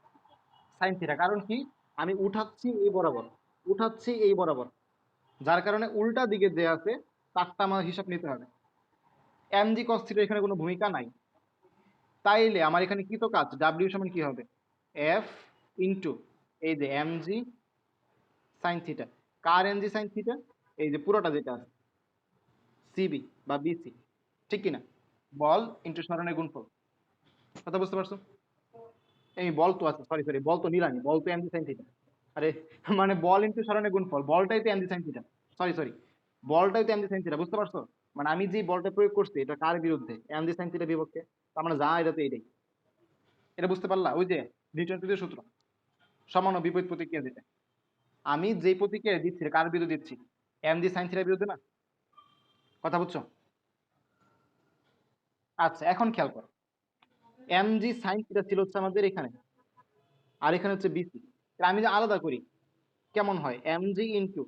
Sine theta. কারণ কি? আমি উঠাচ্ছি এই বরাবর, উঠাচ্ছি এই বরাবর, যার কারণে উল্টা দিকে যে আছে তারটা আমার হিসাব নিতে হবে। এমজি কস থিটা এখানে কোনো ভূমিকা নাই। তাইলে আমার এখানে কি তো কাজ, ডাব্লিউ সমান কি হবে? এফ ইন্টু এই যে এমজি সাইন থিটা। কার এমজি সাইন থিটা? এই যে পুরোটা যেটা আছে সিবি বা বিসি, ঠিক কিনা? বল ইন্টু সরণের গুণফল। কথা বুঝতে পারছো? এই বল তো আছে, সরি সরি, বল তো নিলামি, বল তো এমজি সাইন থিটা। আরে মানে বল ইন্টু সরণের গুণফল, বলটাই তো MG sine theta. Sorry sorry, বলটাই তো এমজি সাইন থিটা, বুঝতে পারছো? মানে আমি যে বলটা প্রয়োগ করছি এটা কার বিরুদ্ধে? এমজি সাইন থিটা বিপক্ষে। তার মানে যা এটা তো এইটাই। এটা বুঝতে পারলা? ওই যে নিউটন তৃতীয় সূত্র, সমান ও বিপরীত প্রতিক্রিয়া যেটা, আমি যে প্রতিক্রিয়া দিচ্ছি কার বিরুদ্ধে দিচ্ছি? এমজি সাইন থিটার বিরুদ্ধে না? কথা বুঝছো? আচ্ছা এখন খেয়াল করো, এমজি সাইন থিটা ছিল হচ্ছে আমাদের এখানে, আর এখানে হচ্ছে বিসি। আমি যে আলাদা করি কেমন হয়? MG into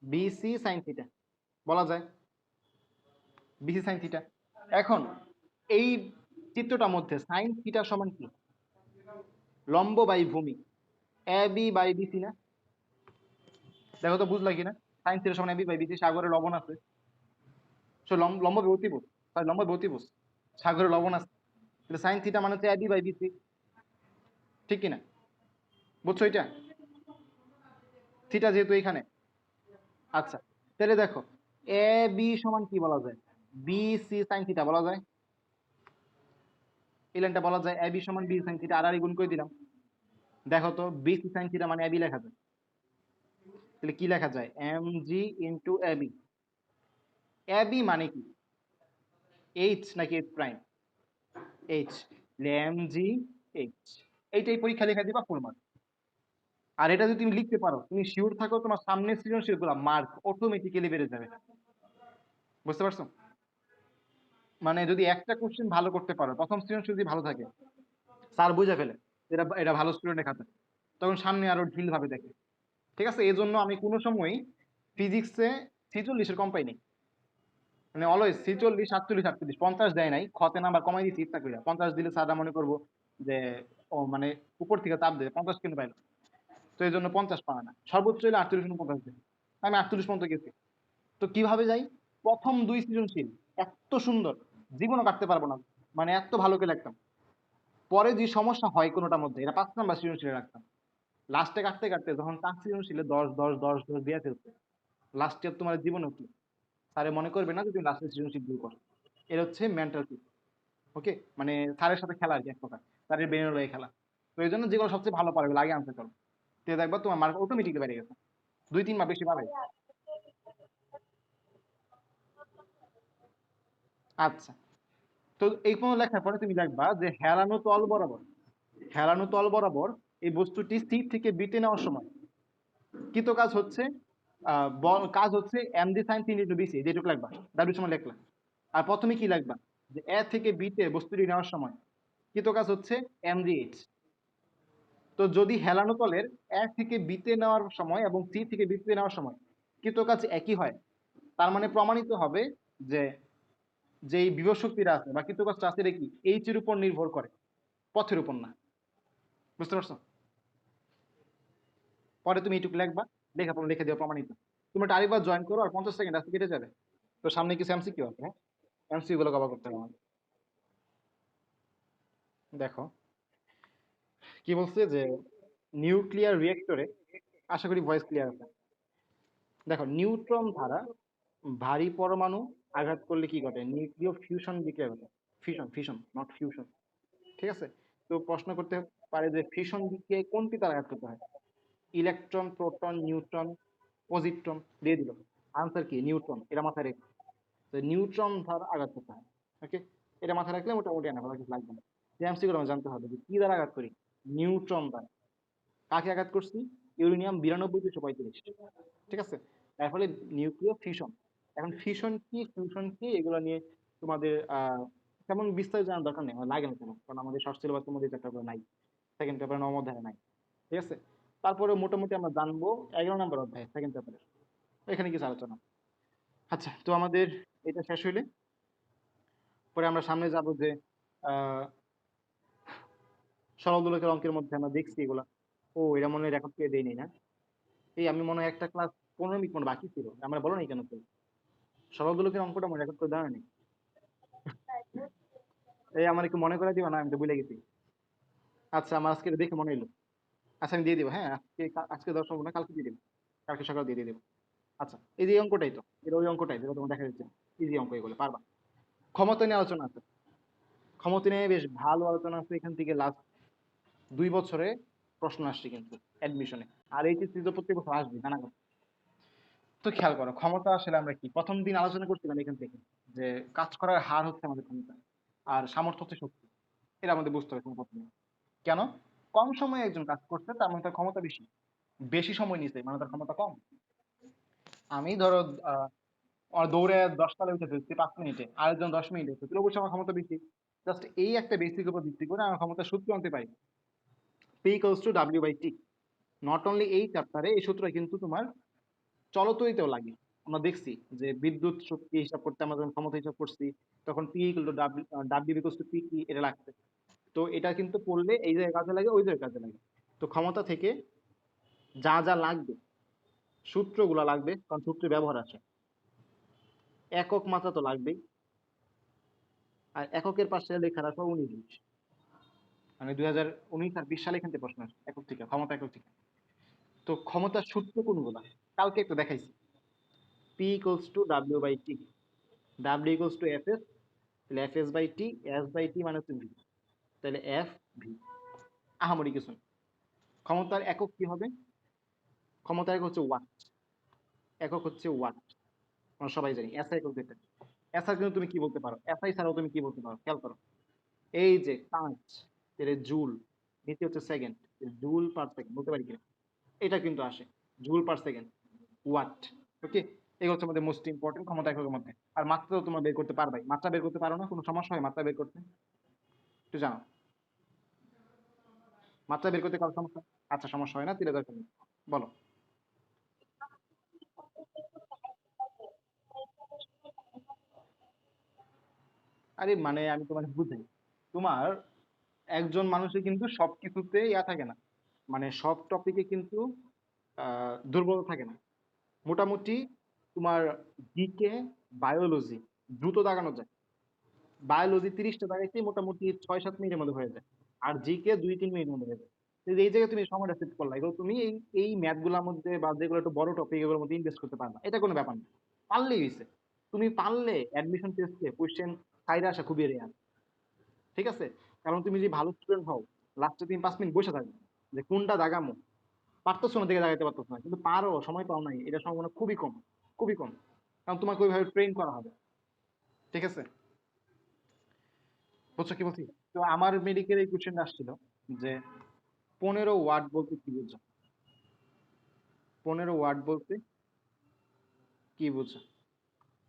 BC sine theta বলা যায়, বিসি সাইন থিটা। এখন এই চিত্রটার মধ্যে সাইন থিটা সমান কি? লম্ব বাই ভূমি, এ বি বাই বিসি না? দেখো তো বুঝলা কিনা? সাইন থিটা সমান এ বি বাই বিসি, সাগরে লবণ আছে, সো লম্ব বাই অতিভুজ, সরি লম্ব বাই অতিভুজ, সাগরে লবণ আছে, তাহলে সাইন থিটা মানে হচ্ছে এ বি বাই বিসি, ঠিক কিনা? বুঝছো এটা? থিটা যেহেতু এখানে। আচ্ছা, তাহলে দেখো এ বি সমান কি বলা যায়? বি সি সাইন থিটা বলা যায়। এই লাইনটা বলা যায় এ বি সমান বি সাইন থিটা, আর গুণ করে দিলাম। দেখো তো বি সি সাইন থিটা মানে এ বি লেখা যায়। তাহলে কি লেখা যায়? M g into A B. A B মানে কি? এইচ নাকি h prime? H. M g h. এইটাই পরীক্ষা লেখা দিবা ফুল মার্ক। আর এটা যদি তুমি লিখতে পারো, তুমি শিওর থাকো তোমার সামনের সৃজনশীল গুলা মার্ক অটোমেটিক্যালি বেড়ে যাবে। বুঝতে পারছো? মানে যদি একটা কোশ্চেন ভালো করতে পারো, প্রথম সৃজনশীল যদি ভালো থাকে, স্যার বুঝে ফেলে এটা এটা ভালো স্টুডেন্টের খাতা, তখন সামনে আরো ঢিল ভাবে দেখে। ঠিক আছে, এই জন্য আমি কোনো সময় ফিজিক্সে 46-এর কম পাইনি। মানে অলওয়েজ 46, 47, 48, 50 দেয় নাই। খতে নাম্বার কমাই দিচ্ছি ইচ্ছা করে। 50 দিলে স্যাররা মনে করবো যে ও মানে উপর থেকে চাপ দেয়, 50 কেন পাইলো। তো এই জন্য 50 পায় না, সর্বোচ্চ হলে 48, 49 দেয়। আমি 48 পর্যন্ত গেছি। তো কিভাবে যাই? প্রথম দুই সৃজনশীল এত সুন্দর, জীবনও কাটতে পারবো না, মানে এত ভালো করে লাগতাম। পরে যে সমস্যা হয় কোনোটার মধ্যে, এটা 5 নাম্বার সৃজনশীলে রাখতাম। লাস্টে কাটতে কাটতে যখন 5 সৃজনশীলে 10 10 10 10 দিয়ে ফেলছে, লাস্ট ইয়ার তোমার জীবনে কি স্যারে মনে করবে না যে তুমি লাস্টের সৃজনশীল ভুল করো। এর হচ্ছে মেন্টাল পিস। ওকে, মানে স্যারের সাথে খেলা আর কি, এক প্রকার স্যারের ব্রেনের লয়ে খেলা। তো এই জন্য যেগুলো সবচেয়ে ভালো পারবে আগে আনসার করো, তো দেখবা তোমার মার্ক অটোমেটিকলি বেড়ে গেছে, 2-3 মার্ক বেশি পাবে। আচ্ছা, তো এই কোনো লেখার পরে তুমি দেখবা যে হেলানো তল বরাবর, হেলানো তল বরাবর এই বস্তুটি সি থেকে বিতে নেওয়ার সময় কৃত কাজ হচ্ছে, কাজ হচ্ছে এম ডি সাইন 3 × BC, যেটুকু লাগবা ডাব্লিউ সময় লিখলাম। আর প্রথমে কি লাগবা? যে এ থেকে বিতে বস্তুটি নেওয়ার সময় কৃত কাজ হচ্ছে এম ডি এইচ। তো যদি হেলানো তলের এ থেকে বিতে নেওয়ার সময় এবং সি থেকে বিতে নেওয়ার সময় কৃত কাজ একই হয়, তার মানে প্রমাণিত হবে যে যেই বিভব শক্তিটা আছে বা কৃত কাজটা আছে এটা কি এইচ এর উপর নির্ভর করে, পথের উপর না। বুঝতে পারছো? পরে তুমি এইটুকু লিখবা, লেখা পড়া লিখে দিও প্রমাণিত। তুমি এটা আরেকবার জয়েন করো, আর 50 সেকেন্ড আজকে কেটে যাবে। তো সামনে কিছু এমসিকিউ আছে, হ্যাঁ, এমসিকিউ গুলো কভার করতে হবে আমাদের। দেখো কি বলছে যে নিউক্লিয়ার রিয়েক্টরে, আশা করি ভয়েস ক্লিয়ার আছে। দেখো নিউট্রন ধারা ভারী পরমাণু আঘাত করলে কি ঘটে? নিউক্লিয় ফিউশন বিক্রিয়া ঘটে। Fission, fission not fusion. ঠিক আছে, তো প্রশ্ন করতে পারে যে ফিশন বিক্রিয়ায় কোনটি দ্বারা আঘাত করতে হয়? ইলেকট্রন, প্রোটন, নিউট্রন, পজিট্রন, দিয়ে দিল। আনসার কি? নিউট্রন। এটা মাথায় রেখে, তো নিউট্রন দ্বারা আঘাত করতে হয়। ওকে, এটা মাথায় রাখলে মোটামুটি আনা কিছু লাগবে না। এমসি করে জানতে হবে যে কি দ্বারা আঘাত করি? নিউট্রন দ্বারা। কাকে আঘাত করছি? ইউরেনিয়াম 92-235। ঠিক আছে, তার ফলে নিউক্লিয় ফিউশন। এখন ফিউশন কি, ফিউশন কি, এগুলো নিয়ে তোমাদের তেমন বিস্তারিত জানার দরকার নেই, আমার লাগে না কেন, কারণ আমাদের শর্ট সিলেবাসের মধ্যে চ্যাপ্টারগুলো নাই, সেকেন্ড পেপার নবম অধ্যায়ে নাই। ঠিক আছে, তারপরে মোটামুটি আমরা জানবো 11 নম্বর অধ্যায় সেকেন্ড পেপারের, এখানে কিছু আলোচনা। আচ্ছা, তো আমাদের এটা শেষ হইলে পরে আমরা সামনে যাব যে আহ সরল দোলকের অঙ্কের মধ্যে আমরা দেখছি এগুলা। ও, এটা মনে হয় রেকর্ড করে দেই নাই না। এই আমি মনে হয় একটা ক্লাস 15 মিনিট মনে বাকি ছিল, আমরা বলো নাই কেন তো? সরল দোলকের অঙ্কটা মনে রেকর্ড করে দেওয়া হয়নি। এই আমার একটু মনে করে দিবা না, আমি তো ভুলে গেছি। আচ্ছা, আমার আজকে দেখে মনে হইলো। আচ্ছা, আমি দিয়ে দিব, হ্যাঁ, আজকে দেওয়া সম্ভব না, কালকে দিয়ে দেবো, কালকে সকালে দিয়ে দেবো। আচ্ছা, এই যে এই অঙ্কটাই তো, এটা ওই অঙ্কটাই যেটা তোমার দেখা যাচ্ছে, ইজি অঙ্ক এগুলো পারবা। ক্ষমতা নিয়ে আলোচনা আছে, ক্ষমতা নিয়ে বেশ ভালো আলোচনা আছে। এখান থেকে লাস্ট 2 বছরে প্রশ্ন আসছে কিন্তু অ্যাডমিশনে, আর এইচএসসি তো প্রত্যেক বছর আসবে জানা কথা। তো খেয়াল করো ক্ষমতা আসলে আমরা কি প্রথম দিন আলোচনা করছিলাম এখান থেকে, যে কাজ করার হার হচ্ছে আমাদের ক্ষমতা, আর সামর্থ্য হচ্ছে শক্তি। এটা আমাদের বুঝতে হবে প্রথমে। কেন? কম সময়ে একজন কাজ করছে, তার মানে তার ক্ষমতা বেশি। বেশি সময় নিছে মানে তার ক্ষমতা কম। আমি ধরো দৌড়ে 10 তলায় উঠে ফেলছি 5 মিনিটে, আরেকজন 10 মিনিটে, তাহলে অবশ্যই আমার ক্ষমতা বেশি। জাস্ট এই একটা বেসিক উপর ভিত্তি করে আমার ক্ষমতা সূত্র আনতে পারি, P equals to W/T। Not only এই চ্যাপ্টারে, এই সূত্র কিন্তু তোমার চলতরিতেও লাগে। আমরা দেখছি যে বিদ্যুৎ শক্তি হিসাব করতে আমরা যখন ক্ষমতা হিসাব করছি, তখন P equal to W equals to P কি, এটা লাগছে। তো এটা কিন্তু পড়লে এই জায়গায় কাজে লাগে, ওই জায়গায় কাজে লাগে। তো ক্ষমতা থেকে যা যা লাগবে, সূত্রগুলা লাগবে, কারণ সূত্রের ব্যবহার আছে। একক মাত্রা তো লাগবেই, আর এককের পাশে লেখা রাখো 19। মানে 2019 আর 20 সালে এখান থেকে প্রশ্ন আসে একক থেকে, ক্ষমতা একক থেকে। তো ক্ষমতার সূত্র কোনগুলা কালকে একটু দেখাইছি। P equals to W by T, W equals to Fs, তাহলে Fs by T, S by T মানে হচ্ছে V, তাহলে F V। আহামরি কিছু না। ক্ষমতার একক কি হবে? ক্ষমতার একক হচ্ছে ওয়াট, একক হচ্ছে ওয়াট, আমরা সবাই জানি। এসআই একক যেটা, এসআই কিন্তু তুমি কি বলতে পারো, এসআই ছাড়াও তুমি কি বলতে পারো খেয়াল করো, এই যে 5 এর জুল, নিচে হচ্ছে সেকেন্ড, জুল পার সেকেন্ড বলতে পারি কিনা, এটা কিন্তু আসে জুল পার সেকেন্ড, ওয়াট। ওকে, এই হচ্ছে আমাদের মোস্ট ইম্পর্টেন্ট ক্ষমতা এককের মধ্যে। আর মাত্রা তো তোমরা বের করতে পারবাই, মাত্রা বের করতে পারো না, কোনো সমস্যা হয় মাত্রা বের করতে? একটু জানো, মাত্রা বের করতে কারো সমস্যা? আচ্ছা, সমস্যা হয় না, 3000 কেমন, বলো। আরে মানে আমি তোমাকে বুঝাই, তোমার একজন মানুষের কিন্তু সবকিছুতে ইয়া থাকে না, মানে সব টপিকে কিন্তু দুর্বলতা থাকে না। মোটামুটি তোমার জিকে, বায়োলজি দ্রুত দাগানো যায়, বায়োলজি 30টা দাগাইতে মোটামুটি 6-7 মিনিটের মধ্যে হয়ে যায়, আর জিকে 2-3 মিনিটের মধ্যে হয়ে যায়। তো এই জায়গায় তুমি সময়টা সেভ করলা, এগুলো তুমি এই ম্যাথ গুলোর মধ্যে বা যেগুলো একটু বড় টপিক এগুলোর মধ্যে ইনভেস্ট করতে পারবা, এটা কোনো ব্যাপার না, পারলেই হয়েছে। তুমি পারলে অ্যাডমিশন টেস্টে কোশ্চেন সাইডে আসা খুবই রেয়ার, ঠিক আছে? কারণ তুমি যে ভালো স্টুডেন্ট হও, লাস্টে তুমি 5 মিনিট বসে থাকবে যে কোনটা দাগামো, পারতেছো না দিকে দাগাইতে পারতেছো না, কিন্তু পারো, সময় পাও নাই, এটা সম্ভাবনা খুবই কম, খুবই কম। কারণ তোমাকে ওইভাবে ট্রেন করা হবে, ঠিক আছে? বুঝছো কি বলছি? তো আমার মেডিকেল এই কোশ্চেনটা আসছিল যে 15 ওয়াট বলতে কি বুঝো, 15 ওয়াট বলতে কি বুঝো?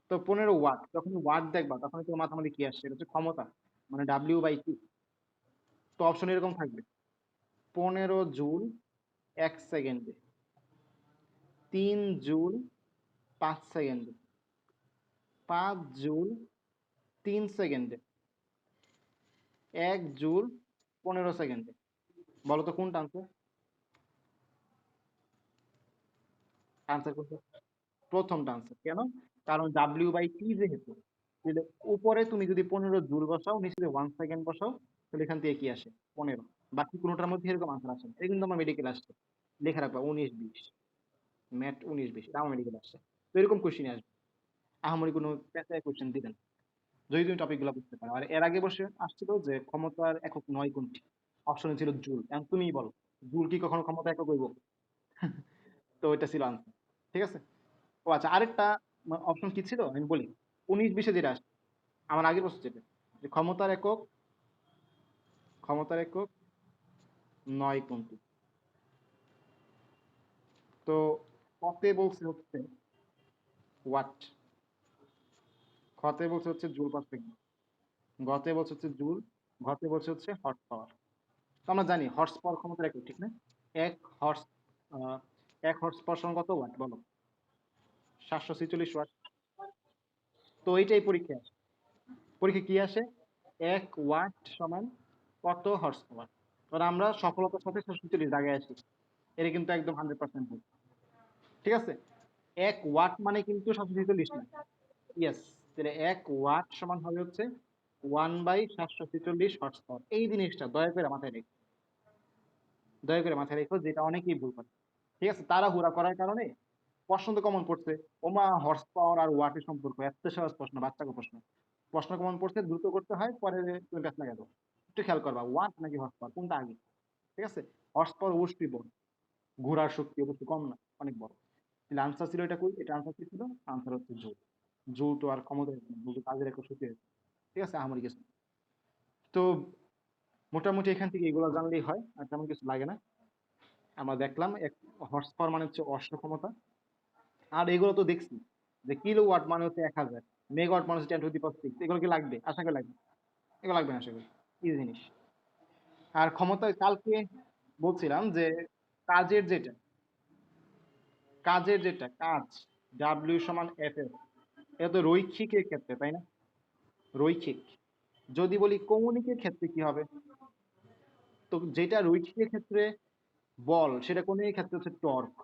তো 15 ওয়াট, যখন ওয়াট দেখবা তখন তোমার মাথার মধ্যে কি আসছে? এটা হচ্ছে ক্ষমতা, মানে ডাব্লিউ বাই টি। তো অপশন এরকম থাকবে: 15 জুল 1 সেকেন্ডে, 3 জুল 5 সেকেন্ডে, 5 জুল 3 সেকেন্ডে, 1 জুল 15 সেকেন্ডে। বলো তো কোনটা আনসার? আনসার কোনটা? প্রথমটা আনসার। কেন? কারণ ডাব্লিউ বাই টি যেহেতু, তাহলে উপরে তুমি যদি 15 জুল বসাও, নিচে যদি 1 সেকেন্ড বসাও, তাহলে এখান থেকে কি আসে? 15। বাকি কোনোটার মধ্যে এরকম আনসার আসে না। এটা কিন্তু আমার মেডিকেল আসছে, লেখা রাখবা 19-20, ম্যাথ 19-20, এটা আমার মেডিকেল আসছে। তো এরকম কোশ্চেন আসবে, আহামরি কোনো প্যাঁচায় কোশ্চেন দিবেন যদি তুমি টপিক গুলো বুঝতে পারো। আর এর আগে বসে আসছিল যে ক্ষমতার একক নয় কোনটি, অপশনে ছিল জুল। এখন তুমিই বলো, জুল কি কখনো ক্ষমতা একক হইব? তো ওইটা ছিল আনসার, ঠিক আছে? ও আচ্ছা, আরেকটা অপশন কি ছিল আমি বলি। 19-20-এ যেটা আসে, আমার আগের প্রশ্ন যেটা, যে ক্ষমতার একক নয় কোনটি। তো কতে বলছে হচ্ছে ওয়াট, খতে বলছে হচ্ছে জুল পার সেকেন্ড, গতে বলছে হচ্ছে জুল, ঘতে বলছে হচ্ছে হর্স পাওয়ার। তো আমরা জানি হর্স পাওয়ার ক্ষমতার একক, ঠিক না? এক হর্স, আহ, 1 হর্স পাওয়ার সমান কত ওয়াট বলো? 746 ওয়াট। তো এইটাই পরীক্ষায় আসে, পরীক্ষা কি আসে? 1 ওয়াট সমান কত হর্স পাওয়ার। কারণ আমরা সফলতার সাথে 746 দাগে আসি, এটা কিন্তু একদম 100% ভুল, ঠিক আছে? 1 ওয়াট মানে কিন্তু 746 না। ইয়েস, তাহলে 1 ওয়াট সমান হবে হচ্ছে 1/746 হর্স পাওয়ার। এই জিনিসটা দয়া করে মাথায় রেখো, দয়া করে মাথায় রেখো, যেটা অনেকেই ভুল করে, ঠিক আছে? তাড়াহুড়া করার কারণে প্রশ্ন তো কমন পড়ছে, ওমা হর্স পাওয়ার আর ওয়াটের সম্পর্ক, এত সহজ প্রশ্ন, বাচ্চাকে প্রশ্ন, প্রশ্ন কমন পড়ছে, দ্রুত করতে হয়, পরে তুমি ব্যাস লাগা দাও। একটু খেয়াল করবা, ওয়াট নাকি হর্স পাওয়ার কোনটা আগে, ঠিক আছে? হর্স পাওয়ার অবশ্যই বড়, ঘোরার শক্তি অবশ্যই কম না, অনেক বড়। তাহলে আনসার ছিল এটা, কই এটা আনসার কি ছিল? আনসার হচ্ছে জুল। জুল তো আর ক্ষমতা, জুল তো কাজের একটা সূত্র, ঠিক আছে? আমার কিছু না। তো মোটামুটি এখান থেকে এগুলো জানলেই হয়, আর তেমন কিছু লাগে না। আমরা দেখলাম এক হর্স পাওয়ার মানে হচ্ছে অশ্ব ক্ষমতা, আর এগুলো তো দেখছি যে কিলো ওয়াট মানে হচ্ছে 1000, মেগাওয়াট মানে হচ্ছে 10⁶, এগুলো কি লাগবে? আশা করি লাগবে, এগুলো লাগবে না আশা করি, ইজি জিনিস। আর ক্ষমতা কালকে বলছিলাম যে কাজের যেটা, কাজ, ডাব্লিউ সমান এফ এর, এটা তো রৈখিকের ক্ষেত্রে, তাই না? রৈখিক। যদি বলি কৌণিকের ক্ষেত্রে কি হবে? তো যেটা রৈখিকের ক্ষেত্রে বল, সেটা কৌণিকের ক্ষেত্রে হচ্ছে টর্ক।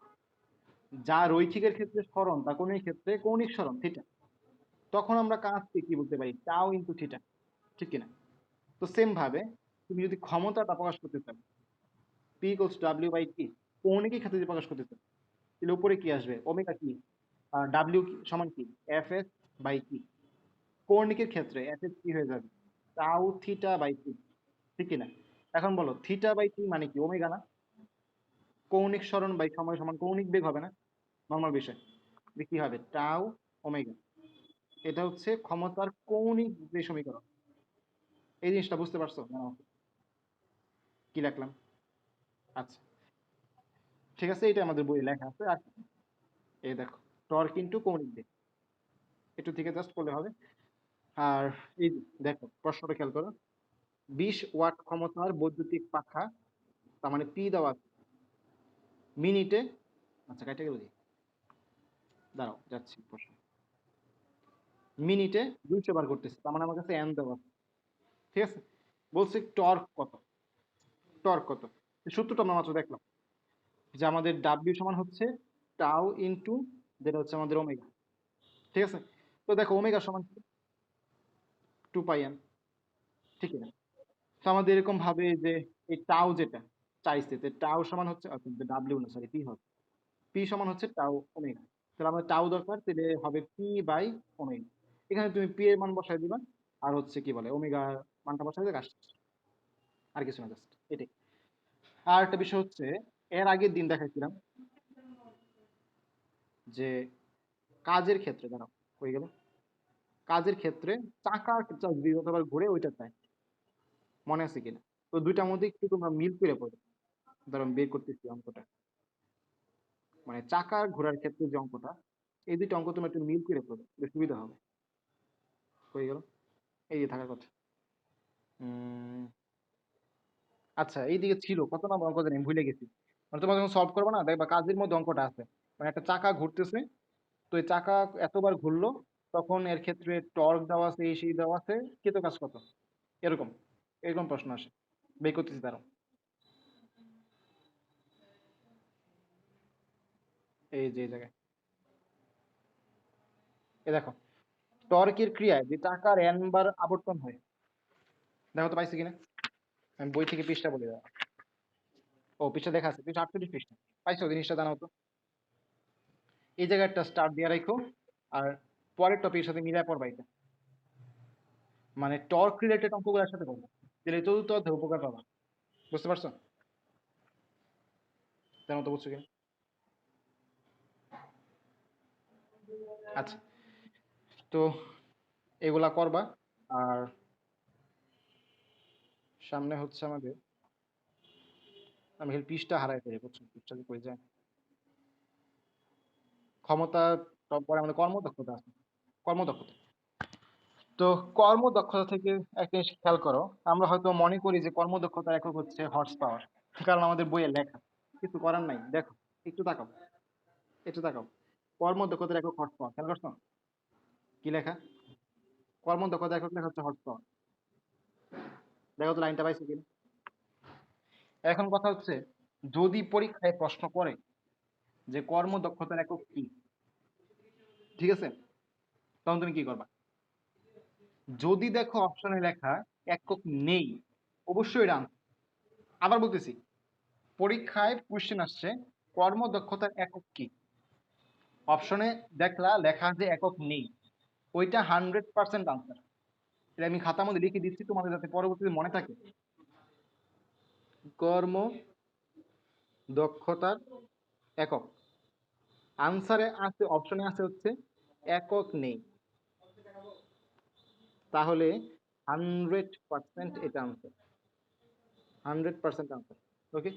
যা রৈখিকের ক্ষেত্রে সরণ, তা কৌণিকের ক্ষেত্রে কৌণিক সরণ, থিটা। তখন আমরা কাজকে কি বলতে পারি? টাও ইনটু থিটা, ঠিক কিনা? তো সেম ভাবে তুমি যদি ক্ষমতাটা প্রকাশ করতে চাও, P equals to W by T, কৌণিক ক্ষেত্রে যদি প্রকাশ করতে চাও, তাহলে উপরে কি আসবে? ওমেগা কি, আর ডাব্লিউ সমান কি, এফ এস বাই কি। কৌণিকের ক্ষেত্রে এফ এস কি হয়ে যাবে? টাউ থিটা বাই টি, ঠিক কিনা? এখন বলো থিটা বাই টি মানে কি, ওমেগা না? কৌণিক সরণ বাই সময় সমান কৌণিক বেগ হবে না, নর্মাল বিষয়। কি হবে? Tau omega. এটা হচ্ছে ক্ষমতার কৌণিক যে সমীকরণ। এই জিনিসটা বুঝতে পারছো? কি লিখলাম? আচ্ছা, ঠিক আছে, এটা আমাদের বইয়ে লেখা আছে। আর এই দেখো, টর্ক ইনটু কৌণিক বেগ, একটু থেকে জাস্ট করলে হবে। আর এই যে দেখো প্রশ্নটা খেয়াল করো, 20 ওয়াট ক্ষমতার বৈদ্যুতিক পাখা, তার মানে পি দেওয়া আছে, মিনিটে, আচ্ছা কাইটা গেল, দাঁড়াও যাচ্ছি প্রশ্ন, মিনিটে 200 বার করতেছে, তার মানে আমার কাছে এন দেওয়া আছে, ঠিক আছে। বলছে টর্ক কত, টর্ক কত, সূত্রটা আমরা মাত্র দেখলাম যে আমাদের ডাব্লিউ সমান হচ্ছে টাউ ইনটু, যেটা হচ্ছে আমাদের ওমেগা, ঠিক আছে। তো দেখো ওমেগা সমান 2 পাই এন, ঠিক না? তো আমাদের এরকম ভাবে যে এই টাউ যেটা চাইছে, যে টাউ সমান হচ্ছে ডাব্লিউ না সরি পি হবে, পি সমান হচ্ছে টাউ ওমেগা। তাহলে আমাদের টাউ দরকার, তাহলে হবে পি বাই ওমেগা। এখানে তুমি পি এর মান বসাই দিবা, আর হচ্ছে কি বলে ওমেগা মানটা বসাই দিলে কাজ শেষ। আর কিছু না, জাস্ট এটাই। আর একটা বিষয় হচ্ছে, এর আগের দিন দেখাইছিলাম যে কাজের ক্ষেত্রে, দাঁড়াও হয়ে গেল, কাজের ক্ষেত্রে চাকার যদি যতবার ঘুরে ওইটা চাই, মনে আছে কিনা? তো দুইটার মধ্যে একটু তোমরা মিল করে পড়ো, ধরুন বের করতেছি অঙ্কটা, মানে চাকার ঘোরার ক্ষেত্রে যে অঙ্কটা, এই দুইটা অঙ্ক তুমি একটু মিল করে পড়ো, বেশ সুবিধা হবে। হয়ে গেল, এই যে থাকার কথা। আচ্ছা, এইদিকে ছিল কত নম্বর অঙ্ক জানি, আমি ভুলে গেছি। মানে তোমরা যখন সলভ করবে না, দেখবা কাজের মধ্যে অঙ্কটা আছে, মানে একটা চাকা ঘুরতেছে, তো এই চাকা এতবার ঘুরলো, তখন এর ক্ষেত্রে টর্ক দেওয়া আছে, এই সেই দেওয়া আছে, কৃত কাজ কত, এরকম এরকম প্রশ্ন আসে, বের করতেছি তারা। এই যে এই জায়গায় এ দেখো, টর্কের ক্রিয়ায় যে চাকার এন বার আবর্তন হয়, দেখো তো পাইছি কিনা, আমি বই থেকে পৃষ্ঠা বলে দেওয়া, ও পৃষ্ঠা দেখা আছে, পৃষ্ঠা 48 পৃষ্ঠা, পাইছো জিনিসটা জানাও তো। এই জায়গায় একটা স্টার দিয়ে রাখো, আর পরের টপিকের সাথে মিলাই পড়বা এটা, মানে টর্ক রিলেটেড অঙ্কগুলোর সাথে করবো, তাহলে চতুর্থ অধ্যায় উপকার পাবা। বুঝতে পারছো? জানো তো, বুঝছো কিনা? আচ্ছা, তো এগুলা করবা। আর সামনে হচ্ছে আমাদের, আমি খালি পৃষ্ঠা হারাই ফেলি, বুঝছো, পৃষ্ঠা যে কই যায়, ক্ষমতা, তারপরে আমাদের কর্মদক্ষতা আছে, কর্মদক্ষতা। তো কর্মদক্ষতা থেকে একটা জিনিস খেয়াল করো, আমরা হয়তো মনে করি যে কর্মদক্ষতার একক হচ্ছে হর্স পাওয়ার, কারণ আমাদের বইয়ে লেখা, কিছু করার নাই। দেখো, একটু তাকাও, একটু তাকাও, কর্মদক্ষতার একক হর্স পাওয়ার, খেয়াল করছো? কি লেখা? কর্মদক্ষতার একক লেখা হচ্ছে হর্স পাওয়ার। দেখো তো লাইনটা পাইছো কিনা। এখন কথা হচ্ছে, যদি পরীক্ষায় প্রশ্ন করে যে কর্মদক্ষতার একক কি, ঠিক আছে, তখন তুমি কি করবা? যদি দেখো অপশনে লেখা একক নেই, অবশ্যই এটা answer। আবার বলতেছি, পরীক্ষায় কোশ্চেন আসছে কর্মদক্ষতার একক কি, অপশনে দেখলা লেখা যে একক নেই, ওইটা 100% আনসার। এটা আমি খাতার মধ্যে লিখে দিচ্ছি তোমাদের, যাতে পরবর্তীতে মনে থাকে। কর্ম দক্ষতার একক, আনসারে আছে, অপশনে আছে হচ্ছে একক নেই, তাহলে 100% এটা আনসার, 100% আনসার। ওকে,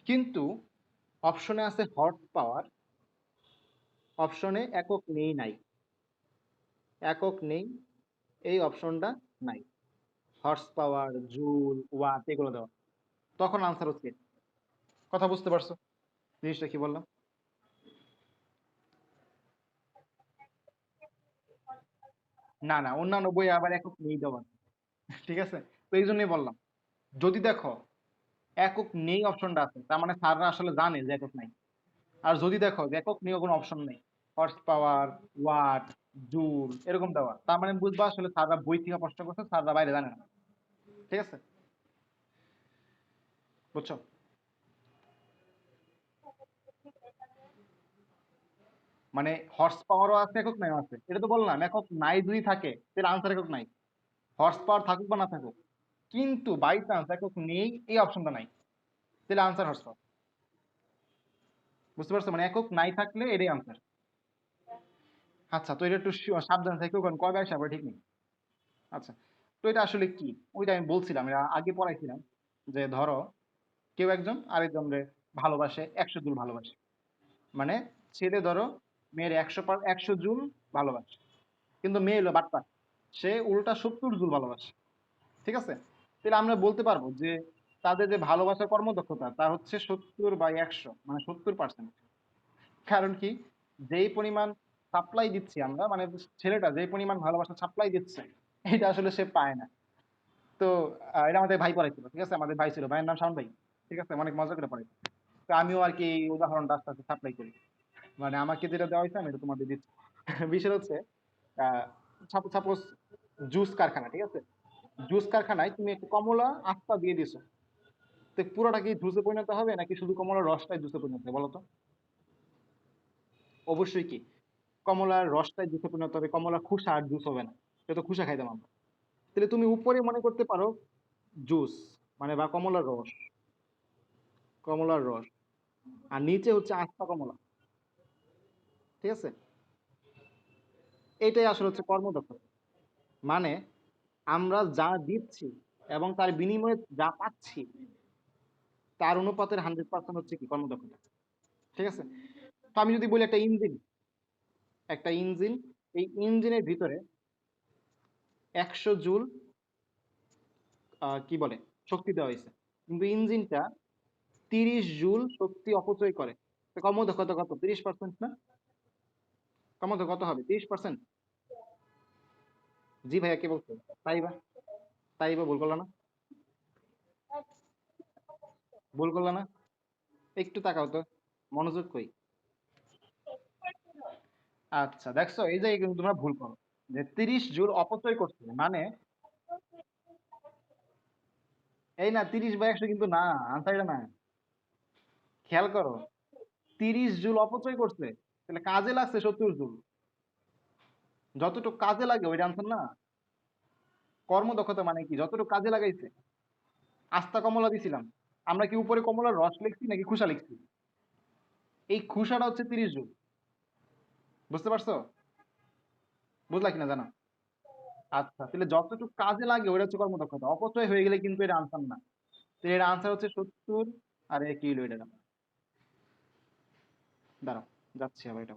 কিন্তু অপশনে আছে হর্স পাওয়ার, অপশনে একক নেই, নাই একক নেই, এই অপশনটা নাই, হর্স পাওয়ার, জুল, ওয়াট এগুলো দেওয়া, তখন আনসার হচ্ছে এটা। কথা বুঝতে পারছো জিনিসটা কি বললাম? না না, অন্যান্য বই আবার একক নেই দেওয়া আছে, ঠিক আছে। তো এই জন্যই বললাম, যদি দেখো একক নেই অপশনটা আছে, তার মানে স্যাররা আসলে জানে যে একক নাই। আর যদি দেখো যে একক নিয়ে কোনো অপশন নেই, হর্স পাওয়ার, ওয়াট, জুল এরকম দেওয়া, তার মানে বুঝবা আসলে স্যাররা বই থেকে প্রশ্ন করছে, স্যাররা বাইরে জানে না, ঠিক আছে। বুঝছো? মানে হর্স পাওয়ারও আছে, একক নাই আছে, এটা তো বললাম। একক নাই যদি থাকে তাহলে আনসার একক নাই, হর্স পাওয়ার থাকুক বা না থাকুক। কিন্তু বাই চান্স একক নেই, এই অপশনটা নাই, তাহলে আনসার হর্স পাওয়ার। বুঝতে পারছো? মানে একক নাই থাকলে এটাই আনসার। আচ্ছা, তো এটা একটু সাবধান থেকেও, কারণ কবে আসে আবার ঠিক নেই। আচ্ছা, তো এটা আসলে কি, ওইটা আমি বলছিলাম, এটা আগে পড়াইছিলাম। যে ধরো কেউ একজন আরেকজনকে ভালোবাসে, 100 জুল ভালোবাসে। মানে ছেলে ধরো মেয়ের 100 জুল ভালোবাসে, কিন্তু মেয়ে হলো বাটপার, সে উল্টা 70 জুল ভালোবাসে। ঠিক আছে? তাহলে আমরা বলতে পারবো যে তাদের যে ভালোবাসার কর্মদক্ষতা তা হচ্ছে 70/100, মানে 70%। কারণ কি, যেই পরিমাণ সাপ্লাই দিচ্ছি আমরা, মানে ছেলেটা যেই পরিমাণ ভালোবাসা সাপ্লাই দিচ্ছে, এটা আসলে সে পায় না। তো এটা আমাদের ভাই পড়াইছিল, ঠিক আছে? আমাদের ভাই ছিল, ভাইয়ের নাম শাওন ভাই। ঠিক আছে, অনেক মজা করে পড়াইছে। তো আমিও আর কি এই উদাহরণটা আস্তে আস্তে সাপ্লাই করি। মানে আমাকে যেটা দেওয়া হয়েছে আমি এটা তোমাদের দিচ্ছি। বিষয় হচ্ছে, সাপোজ জুস কারখানা, ঠিক আছে? জুস কারখানায় তুমি একটা কমলা আস্তা দিয়ে দিছো, তো পুরোটা কি জুসে পরিণত হবে নাকি শুধু কমলার রসটাই জুসে পরিণত হবে বলো তো? অবশ্যই কি, কমলার রসটাই জুসে পরিণত হবে, কমলার খোসা আর জুস হবে না। সে তো খোসা খাইতাম আমরা। তাহলে তুমি উপরে মনে করতে পারো জুস, মানে বা কমলার রস, কমলার রস, আর নিচে হচ্ছে আস্তা কমলা। ঠিক আছে? এটাই আসলে হচ্ছে কর্মদক্ষতা। মানে আমরা যা দিচ্ছি এবং তার বিনিময়ে যা পাচ্ছি, তার অনুপাতের 100% হচ্ছে কি কর্মদক্ষতা। ঠিক আছে? তো আমি যদি বলি একটা ইঞ্জিন, একটা ইঞ্জিন, এই ইঞ্জিনের ভিতরে 100 জুল কি বলে শক্তি দেওয়া হয়েছে, কিন্তু ইঞ্জিনটা 30 জুল শক্তি অপচয় করে। তো কর্মদক্ষতা কত? 30% না? কর্মদক্ষতা কত হবে? 30%। জি ভাইয়া, কে বলছো? তাই বা, তাই বা ভুল করলো না? ভুল করলো না? একটু তাকাও তো, মনোযোগ কই। আচ্ছা, দেখছো, এই যে কিন্তু তোমরা ভুল করো, যে 30 জুল অপচয় করছে মানে, এই না 30/100 কিন্তু না, আনসার এটা না। খেয়াল করো, 30 জুল অপচয় করছে, তাহলে কাজে লাগছে 70 জুল। যতটুকু কাজে লাগে ওইটা আনসার না। কর্মদক্ষতা মানে কি, যতটুকু কাজে লাগাইছে। আস্তা কমলা দিছিলাম, আমরা কি উপরে কমলার রস লিখছি নাকি খোসা লিখছি? এই খোসাটা হচ্ছে 30 জুল। বুঝতে পারছো? বুঝলা কিনা জানা? আচ্ছা, তাহলে যতটুকু কাজে লাগে ওটা হচ্ছে কর্মদক্ষতা, অপচয় হয়ে গেলে কিন্তু এটা আনসার না। তো এর আনসার হচ্ছে 70। আর কি হলো এটা? দাঁড়াও, যাচ্ছি আবার এটা।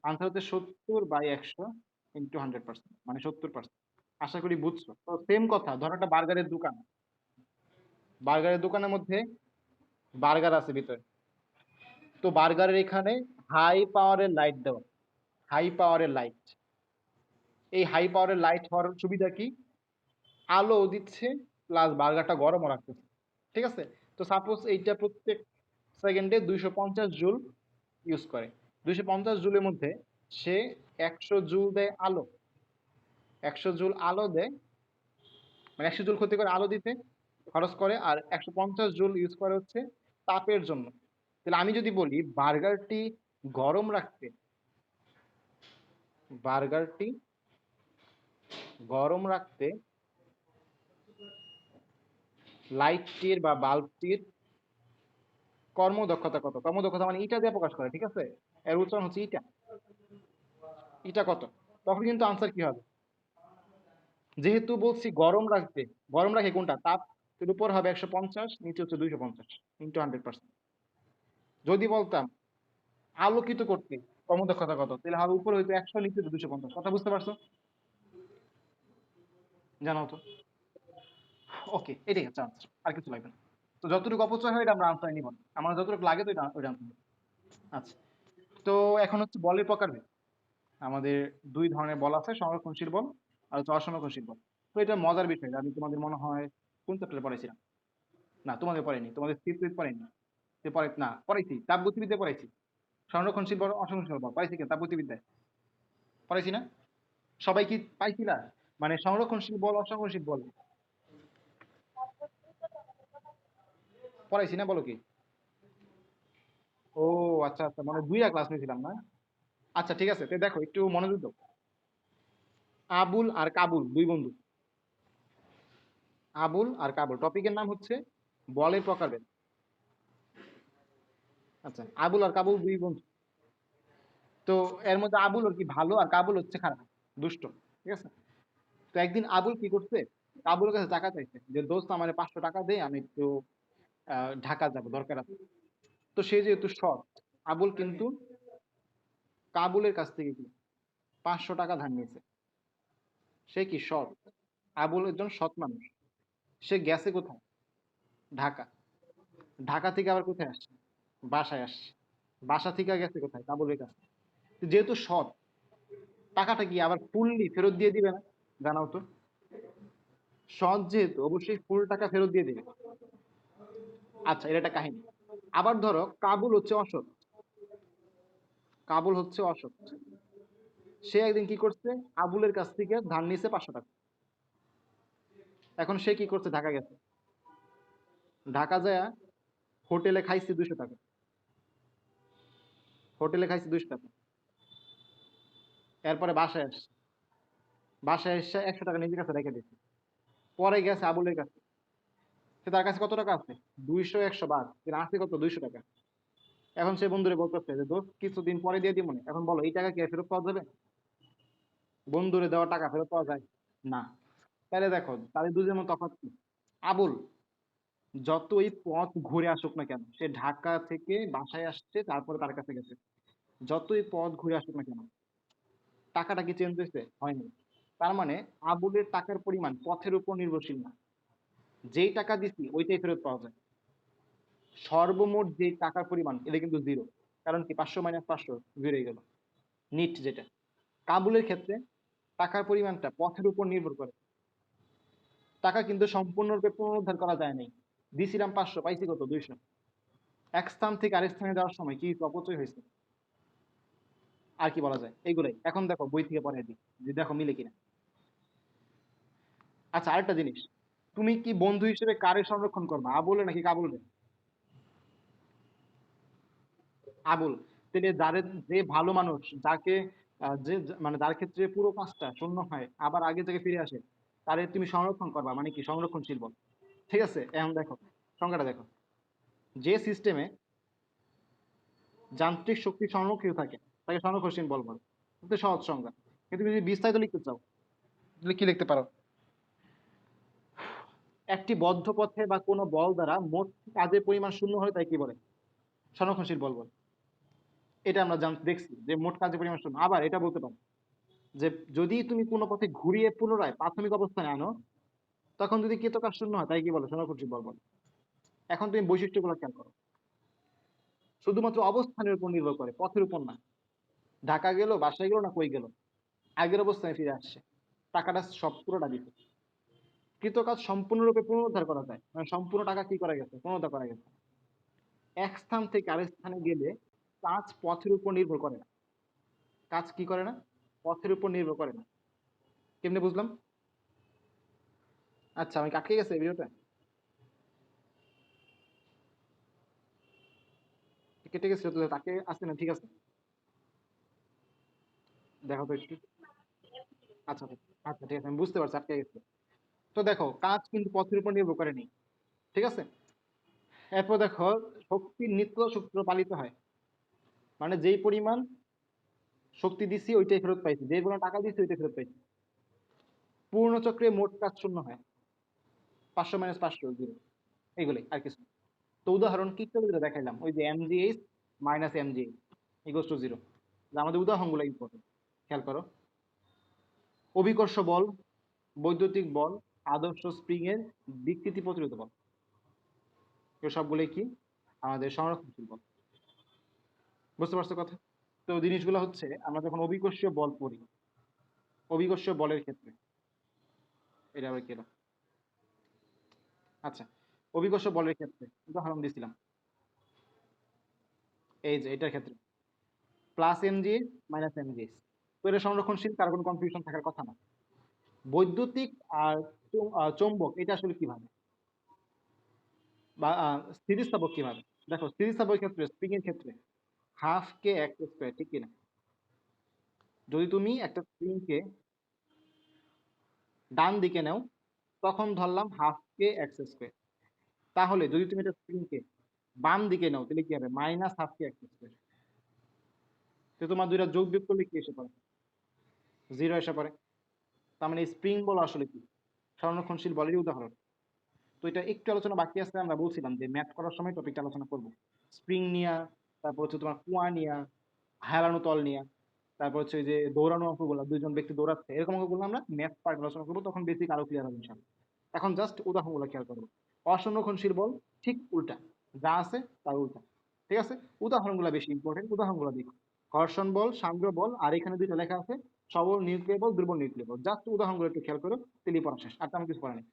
আনসার হচ্ছে 70/100 ইন্টু 100%, মানে 70%। আশা করি বুঝছো। তো সেম কথা, ধরো একটা বার্গারের দোকান, বার্গারের দোকানের মধ্যে বার্গার আছে ভিতরে। তো বার্গারের এখানে হাই পাওয়ারের লাইট দেওয়া, হাই পাওয়ারের লাইট। এই হাই পাওয়ারের লাইট হওয়ার সুবিধা কি, আলো দিচ্ছে প্লাস বার্গারটা গরমও রাখতেছে। ঠিক আছে? তো সাপোজ এইটা প্রত্যেক সেকেন্ডে 250 জুল ইউজ করে। 250 জুলের মধ্যে সে 100 জুল দেয় আলো, 100 জুল আলো দেয়, মানে 100 জুল ক্ষতি করে আলো দিতে খরচ করে, আর 150 জুল ইউজ করে হচ্ছে তাপের জন্য। তাহলে আমি যদি বলি বার্গারটি গরম রাখতে, বার্গারটি গরম রাখতে লাইটটির বা বাল্বটির কর্মদক্ষতা কত? কর্মদক্ষতা মানে ইটা দিয়ে প্রকাশ করে, ঠিক আছে? এর উচ্চারণ হচ্ছে ইটা। ইটা কত? তখন কিন্তু আনসার কি হবে, যেহেতু বলছি গরম রাখতে, গরম রাখে কোনটা, তাপ, এর উপর হবে 150, নিচে হচ্ছে 250 ইন্টু 100%। যদি বলতাম আলোকিত করতে কর্মদক্ষতা কত, তাহলে হবে উপরে হইতো 100, নিচে 250। কথা বুঝতে পারছো? জানাও তো। ওকে, এটাই হচ্ছে আনসার, আর কিছু লাগবে না। তো যতটুকু অপচয় হয় এটা আমরা আনসার নিব না, আমার যতটুকু লাগে তো ওইটা আনসার। আচ্ছা, তো এখন হচ্ছে বলের প্রকারভেদ। আমাদের দুই ধরনের বল আছে, সংরক্ষণশীল বল আর হচ্ছে অসংরক্ষণশীল বল। তো এটা মজার বিষয়, আমি তোমাদের মনে হয় কোন চ্যাপ্টারে পড়াইছিলাম, না তোমাদের পড়াইনি, তোমাদের স্থিরচিৎ পড়াইনি, পড়াই না পড়াইছি, তাপগতিবিদ্যায় পড়াইছি। সংরক্ষণশীল বল অসংরক্ষণশীল বল পড়াইছি, কেন তাপগতিবিদ্যায় পড়াইছি না? সবাই কি পাইছিলা? মানে সংরক্ষণশীল বল অসংরক্ষণশীল বল পড়াইছি না, বলো কি? ও আচ্ছা আচ্ছা, মানে দুইটা ক্লাস নিয়েছিলাম না। আচ্ছা ঠিক আছে, তো দেখো একটু মনোযোগ দাও। আবুল আর কাবুল দুই বন্ধু। আবুল আর কাবুল, টপিকের নাম হচ্ছে বলের প্রকারভেদ। আচ্ছা, আবুল আর কাবুল দুই বন্ধু। তো এর মধ্যে আবুল আর কি ভালো, আর কাবুল হচ্ছে খারাপ, দুষ্ট। ঠিক আছে। তো একদিন আবুল কি করছে, কাবুলের কাছে টাকা চাইছে যে দোস্ত আমার 500 টাকা দে, আমি একটু ঢাকা যাব, দরকার আছে। তো সে যেহেতু সৎ, আবুল কিন্তু কাবুলের কাছ থেকে কি 500 টাকা ধার নিয়েছে। সে কি সৎ, আবুল একজন সৎ মানুষ। সে গেছে কোথায়? ঢাকা। ঢাকা থেকে আবার কোথায় আসছে? বাসায় আসছে। বাসা থেকে গেছে কোথায়? কাবুলের কাছে। তো যেহেতু সৎ, টাকাটা কি আবার ফুললি ফেরত দিয়ে দিবে না? জানাও তো। সৎ যেহেতু অবশ্যই ফুল টাকা ফেরত দিয়ে দিবে। আচ্ছা, এটা একটা কাহিনী। আবার ধরো কাবুল হচ্ছে অসৎ। কাবুল হচ্ছে অসৎ। সে একদিন কি করছে, আবুলের কাছ থেকে ধার নিছে 500 টাকা। এখন সে কি করছে, ঢাকা গেছে। ঢাকা যায় হোটেলে খাইছে 200 টাকা। হোটেলে খাইছে 200 টাকা। এরপরে বাসায় আসছে। বাসায় এসে 100 টাকা নিজের কাছে রেখে দিচ্ছে। পরে গেছে আবুলের কাছে। সে তার কাছে কত টাকা আছে? 200 100 বাদ, কিন্তু আছে কত? 200 টাকা। এখন সে বন্ধুরে বলতেছে যে দোস্ত কিছুদিন পরে দিয়ে দিব মনে, এখন বলো এই টাকা কি আর ফেরত পাওয়া যাবে? বন্ধুরে দেওয়া টাকা ফেরত পাওয়া যায় না। তাহলে দেখো তাদের দুজনের মধ্যে তফাৎ কি? আবুল যতই পথ ঘুরে আসুক না কেন, সে ঢাকা থেকে বাসায় আসছে, তারপরে তার কাছে গেছে। যতই পথ ঘুরে আসুক না কেন, টাকাটা কি চেঞ্জ হয়েছে? হয়নি। তার মানে আবুলের টাকার পরিমাণ পথের উপর নির্ভরশীল না। যেই টাকা দিছি ওইটাই ফেরত পাওয়া যায়। সর্বমোট যে টাকার পরিমাণ এটা কিন্তু জিরো। কারণ কি 500 মাইনাস 500 জিরো গেল, নিট যেটা। কাবুলের ক্ষেত্রে টাকার পরিমাণটা পথের উপর নির্ভর করে। টাকা কিন্তু সম্পূর্ণরূপে পুনরুদ্ধার করা যায় নাই। দিছিলাম 500, পাইছি কত? 200। এক স্থান থেকে আরেক স্থানে যাওয়ার সময় কি অপচয় হয়েছে? আর কি বলা যায়? এইগুলাই। এখন দেখো বই থেকে পড়ে দিই, যে দেখো মিলে কিনা। আচ্ছা, আরেকটা জিনিস, তুমি কি বন্ধু হিসেবে কারে সংরক্ষণ করবা, আবুলে নাকি কাবুলে? আবুল। তাহলে যে ভালো মানুষ, যাকে মানে যার ক্ষেত্রে পুরো পাঁচটা শূন্য হয় আবার আগে থেকে ফিরে আসে, তারে তুমি সংরক্ষণ করবা, মানে কি সংরক্ষণশীল বল। ঠিক আছে, এখন দেখো সংখ্যাটা দেখো। যে সিস্টেমে যান্ত্রিক শক্তি সংরক্ষিত থাকে তাকে সংরক্ষণশীল বল বলে। এটা সহজ সংজ্ঞা। কিন্তু তুমি যদি বিস্তারিত লিখতে চাও, তাহলে কি লিখতে পারো? একটি বদ্ধ পথে বা কোনো বল দ্বারা মোট কাজের পরিমাণ শূন্য হয় তাই কি বলে? সংরক্ষণশীল বল বলে। এটা আমরা দেখছি যে মোট কাজের পরিমাণ শূন্য। আবার এটা বলতে পারো যে যদি তুমি কোনো পথে ঘুরিয়ে পুনরায় প্রাথমিক অবস্থানে আনো, তখন যদি কৃতকাজ শূন্য হয় তাই কি বলে? সংরক্ষণশীল বল বলে। এখন তুমি বৈশিষ্ট্যগুলো খেয়াল করো। শুধুমাত্র অবস্থানের উপর নির্ভর করে, পথের উপর না। ঢাকা গেল, বাসায় গেল, না কই গেল, আগের অবস্থায় ফিরে আসছে, টাকাটা সব পুরোটা দিতে। কৃতকাজ সম্পূর্ণরূপে পুনরুদ্ধার করা যায়, মানে সম্পূর্ণ টাকা কি করা গেছে? পুনরুদ্ধার করা গেছে। এক স্থান থেকে আরেক স্থানে গেলে কাজ পথের উপর নির্ভর করে না। কাজ কি করে না? পথের উপর নির্ভর করে না। কেমনে বুঝলাম? আচ্ছা, আমি কাটকে গেছে ভিডিওটা, কেটে গেছে তো, তাকে আসছে না, ঠিক আছে। দেখো তো একটু। আচ্ছা আচ্ছা। আচ্ছা ঠিক আছে, আমি বুঝতে পারছি আটকে গেছে। তো দেখো কাজ কিন্তু পথের উপর নির্ভর করেনি। ঠিক আছে। এরপর দেখো, শক্তির নিত্য সূত্র পালিত হয়। মানে যেই পরিমাণ শক্তি দিছি ওইটাই ফেরত পাইছি, যেই পরিমাণ টাকা দিছি ওইটাই ফেরত পাইছি। পূর্ণ চক্রে মোট কাজ শূন্য হয়, 500 মাইনাস 500 জিরো। এইগুলোই আর কিছু না। তো উদাহরণ কি করে যেটা দেখাইলাম, ওই যে mgh minus mgh equals to zero. আমাদের উদাহরণগুলো ইম্পর্টেন্ট, খেয়াল করো। অভিকর্ষ বল, বৈদ্যুতিক বল, আদর্শ স্প্রিং এর বিকৃতি প্রতিরোধ বল, এগুলো সবগুলোই কি আমাদের সংরক্ষণশীল বল। বুঝতে পারছো কথা? তো জিনিসগুলো হচ্ছে আমরা যখন অভিকর্ষীয় বল পড়ি, অভিকর্ষীয় বলের ক্ষেত্রে এটা আবার কি হলো? আচ্ছা, অভিকর্ষ বলের ক্ষেত্রে উদাহরণ দিছিলাম, এই যে এটার ক্ষেত্রে প্লাস এমজিএস মাইনাস এমজিএস। তো এটা সংরক্ষণশীল, তার কোনো কনফিউশন থাকার কথা না। বৈদ্যুতিক আর চৌম্বক এটা আসলে কিভাবে, বা স্থিতিস্থাপক কিভাবে? দেখো স্থিতিস্থাপকের ক্ষেত্রে, স্প্রিং এর ক্ষেত্রে হাফ কে এক্স স্কোয়ার, ঠিক কিনা? যদি তুমি একটা স্প্রিং কে ডান দিকে নাও তখন ধরলাম হাফ কে এক্স স্কোয়ার। তাহলে যদি তুমি একটা স্প্রিং কে বাম দিকে নাও তাহলে কি হবে? Minus half K X square. তো তোমার দুইটা যোগ বিয়োগ করলে কি এসে পড়ে? জিরো এসে পড়ে। তার মানে স্প্রিং বল আসলে কি? সংরক্ষণশীল বলেরই উদাহরণ। তো এটা একটু আলোচনা বাকি আছে, আমরা বলছিলাম যে ম্যাথ করার সময় টপিকটা আলোচনা করব। স্প্রিং নিয়া, তারপর হচ্ছে তোমার কুয়া নিয়া, হেলানো তল নিয়া, তারপর হচ্ছে ওই যে দৌড়ানো অঙ্কগুলো, দুইজন ব্যক্তি দৌড়াচ্ছে, এরকম অঙ্কগুলো আমরা ম্যাথ পার্ট আলোচনা করবো, তখন বেসিক আরো ক্লিয়ার হবে ইনশাআল্লাহ। এখন জাস্ট উদাহরণগুলো খেয়াল করবো। অসংরক্ষণশীল বল ঠিক উল্টা, যা আছে তার উল্টা। ঠিক আছে, উদাহরণগুলো বেশি ইম্পর্টেন্ট, উদাহরণগুলো দেখো। ঘর্ষণ বল, সান্দ্র বল, আর এখানে দুইটা লেখা আছে সবল নিউক্লিয় বল, দুর্বল নিউক্লিয় বল। জাস্ট উদাহরণগুলো একটু খেয়াল করো, তেলি পড়া শেষ, আর তেমন কিছু করা নেই।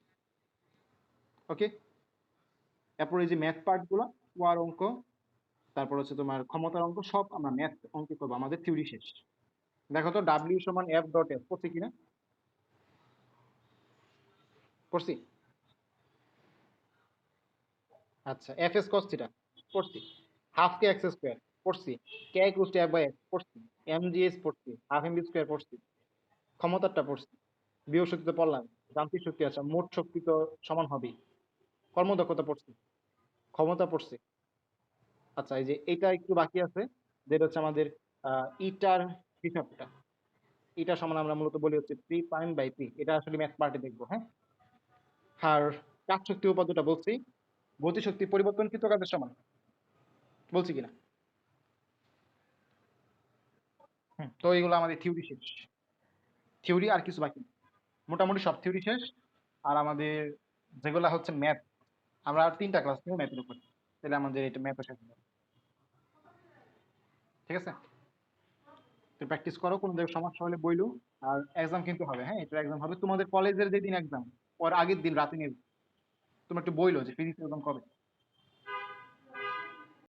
ওকে, এরপর এই যে ম্যাথ পার্ট গুলো, ওয়ার অঙ্ক, তারপর হচ্ছে তোমার ক্ষমতার অঙ্ক, সব আমরা ম্যাথ অঙ্ক করবো, আমাদের থিওরি শেষ। দেখো তো ডাব্লিউ সমান এফ ডট এফ পড়ছি কিনা? পড়ছি। আচ্ছা, এফ এস কস থিটা পড়ছি। হাফ কে এক্স স্কোয়ার পড়ছি। K equals to F by X পড়ছি। এম জি এস পড়ছি, হাফ এম বি স্কোয়ার পড়ছি। ক্ষমতারটা পড়ছি। বিয়োগ শক্তি তো পড়লাম। যান্ত্রিক শক্তি আছে, মোট শক্তি তো সমান হবেই। কর্মদক্ষতা পড়ছি, ক্ষমতা পড়ছি। আচ্ছা, এই যে এটা একটু বাকি আছে, যেটা হচ্ছে আমাদের ইটার হিসাবটা। এটা সমান আমরা মূলত বলি হচ্ছে পি প্রাইম বাই পি। এটা আসলে ম্যাথ পার্টে দেখবো, হ্যাঁ। আর কাজ শক্তি উপাদ্যটা বলছি। গতিশক্তি পরিবর্তনকৃত কাজের সমান, বলছি কিনা? তো এইগুলো আমাদের থিওরি শেষ। থিওরি আর কিছু বাকি নেই। মোটামুটি সব থিওরি শেষ। আর আমাদের যেগুলা হচ্ছে ম্যাথ, আমরা আর 3টা ক্লাস নেব ম্যাথের উপর, তাহলে আমাদের এটা ম্যাথ শেষ হবে। ঠিক আছে, তো প্র্যাকটিস করো, কোনো জায়গায় সমস্যা হলে বইলো। আর এক্সাম কিন্তু হবে, হ্যাঁ, এটা এক্সাম হবে তোমাদের কলেজের যেদিন এক্সাম, ওর আগের দিন রাতে নিয়ে তুমি একটু বইলো যে ফিজিক্স এক্সাম কবে।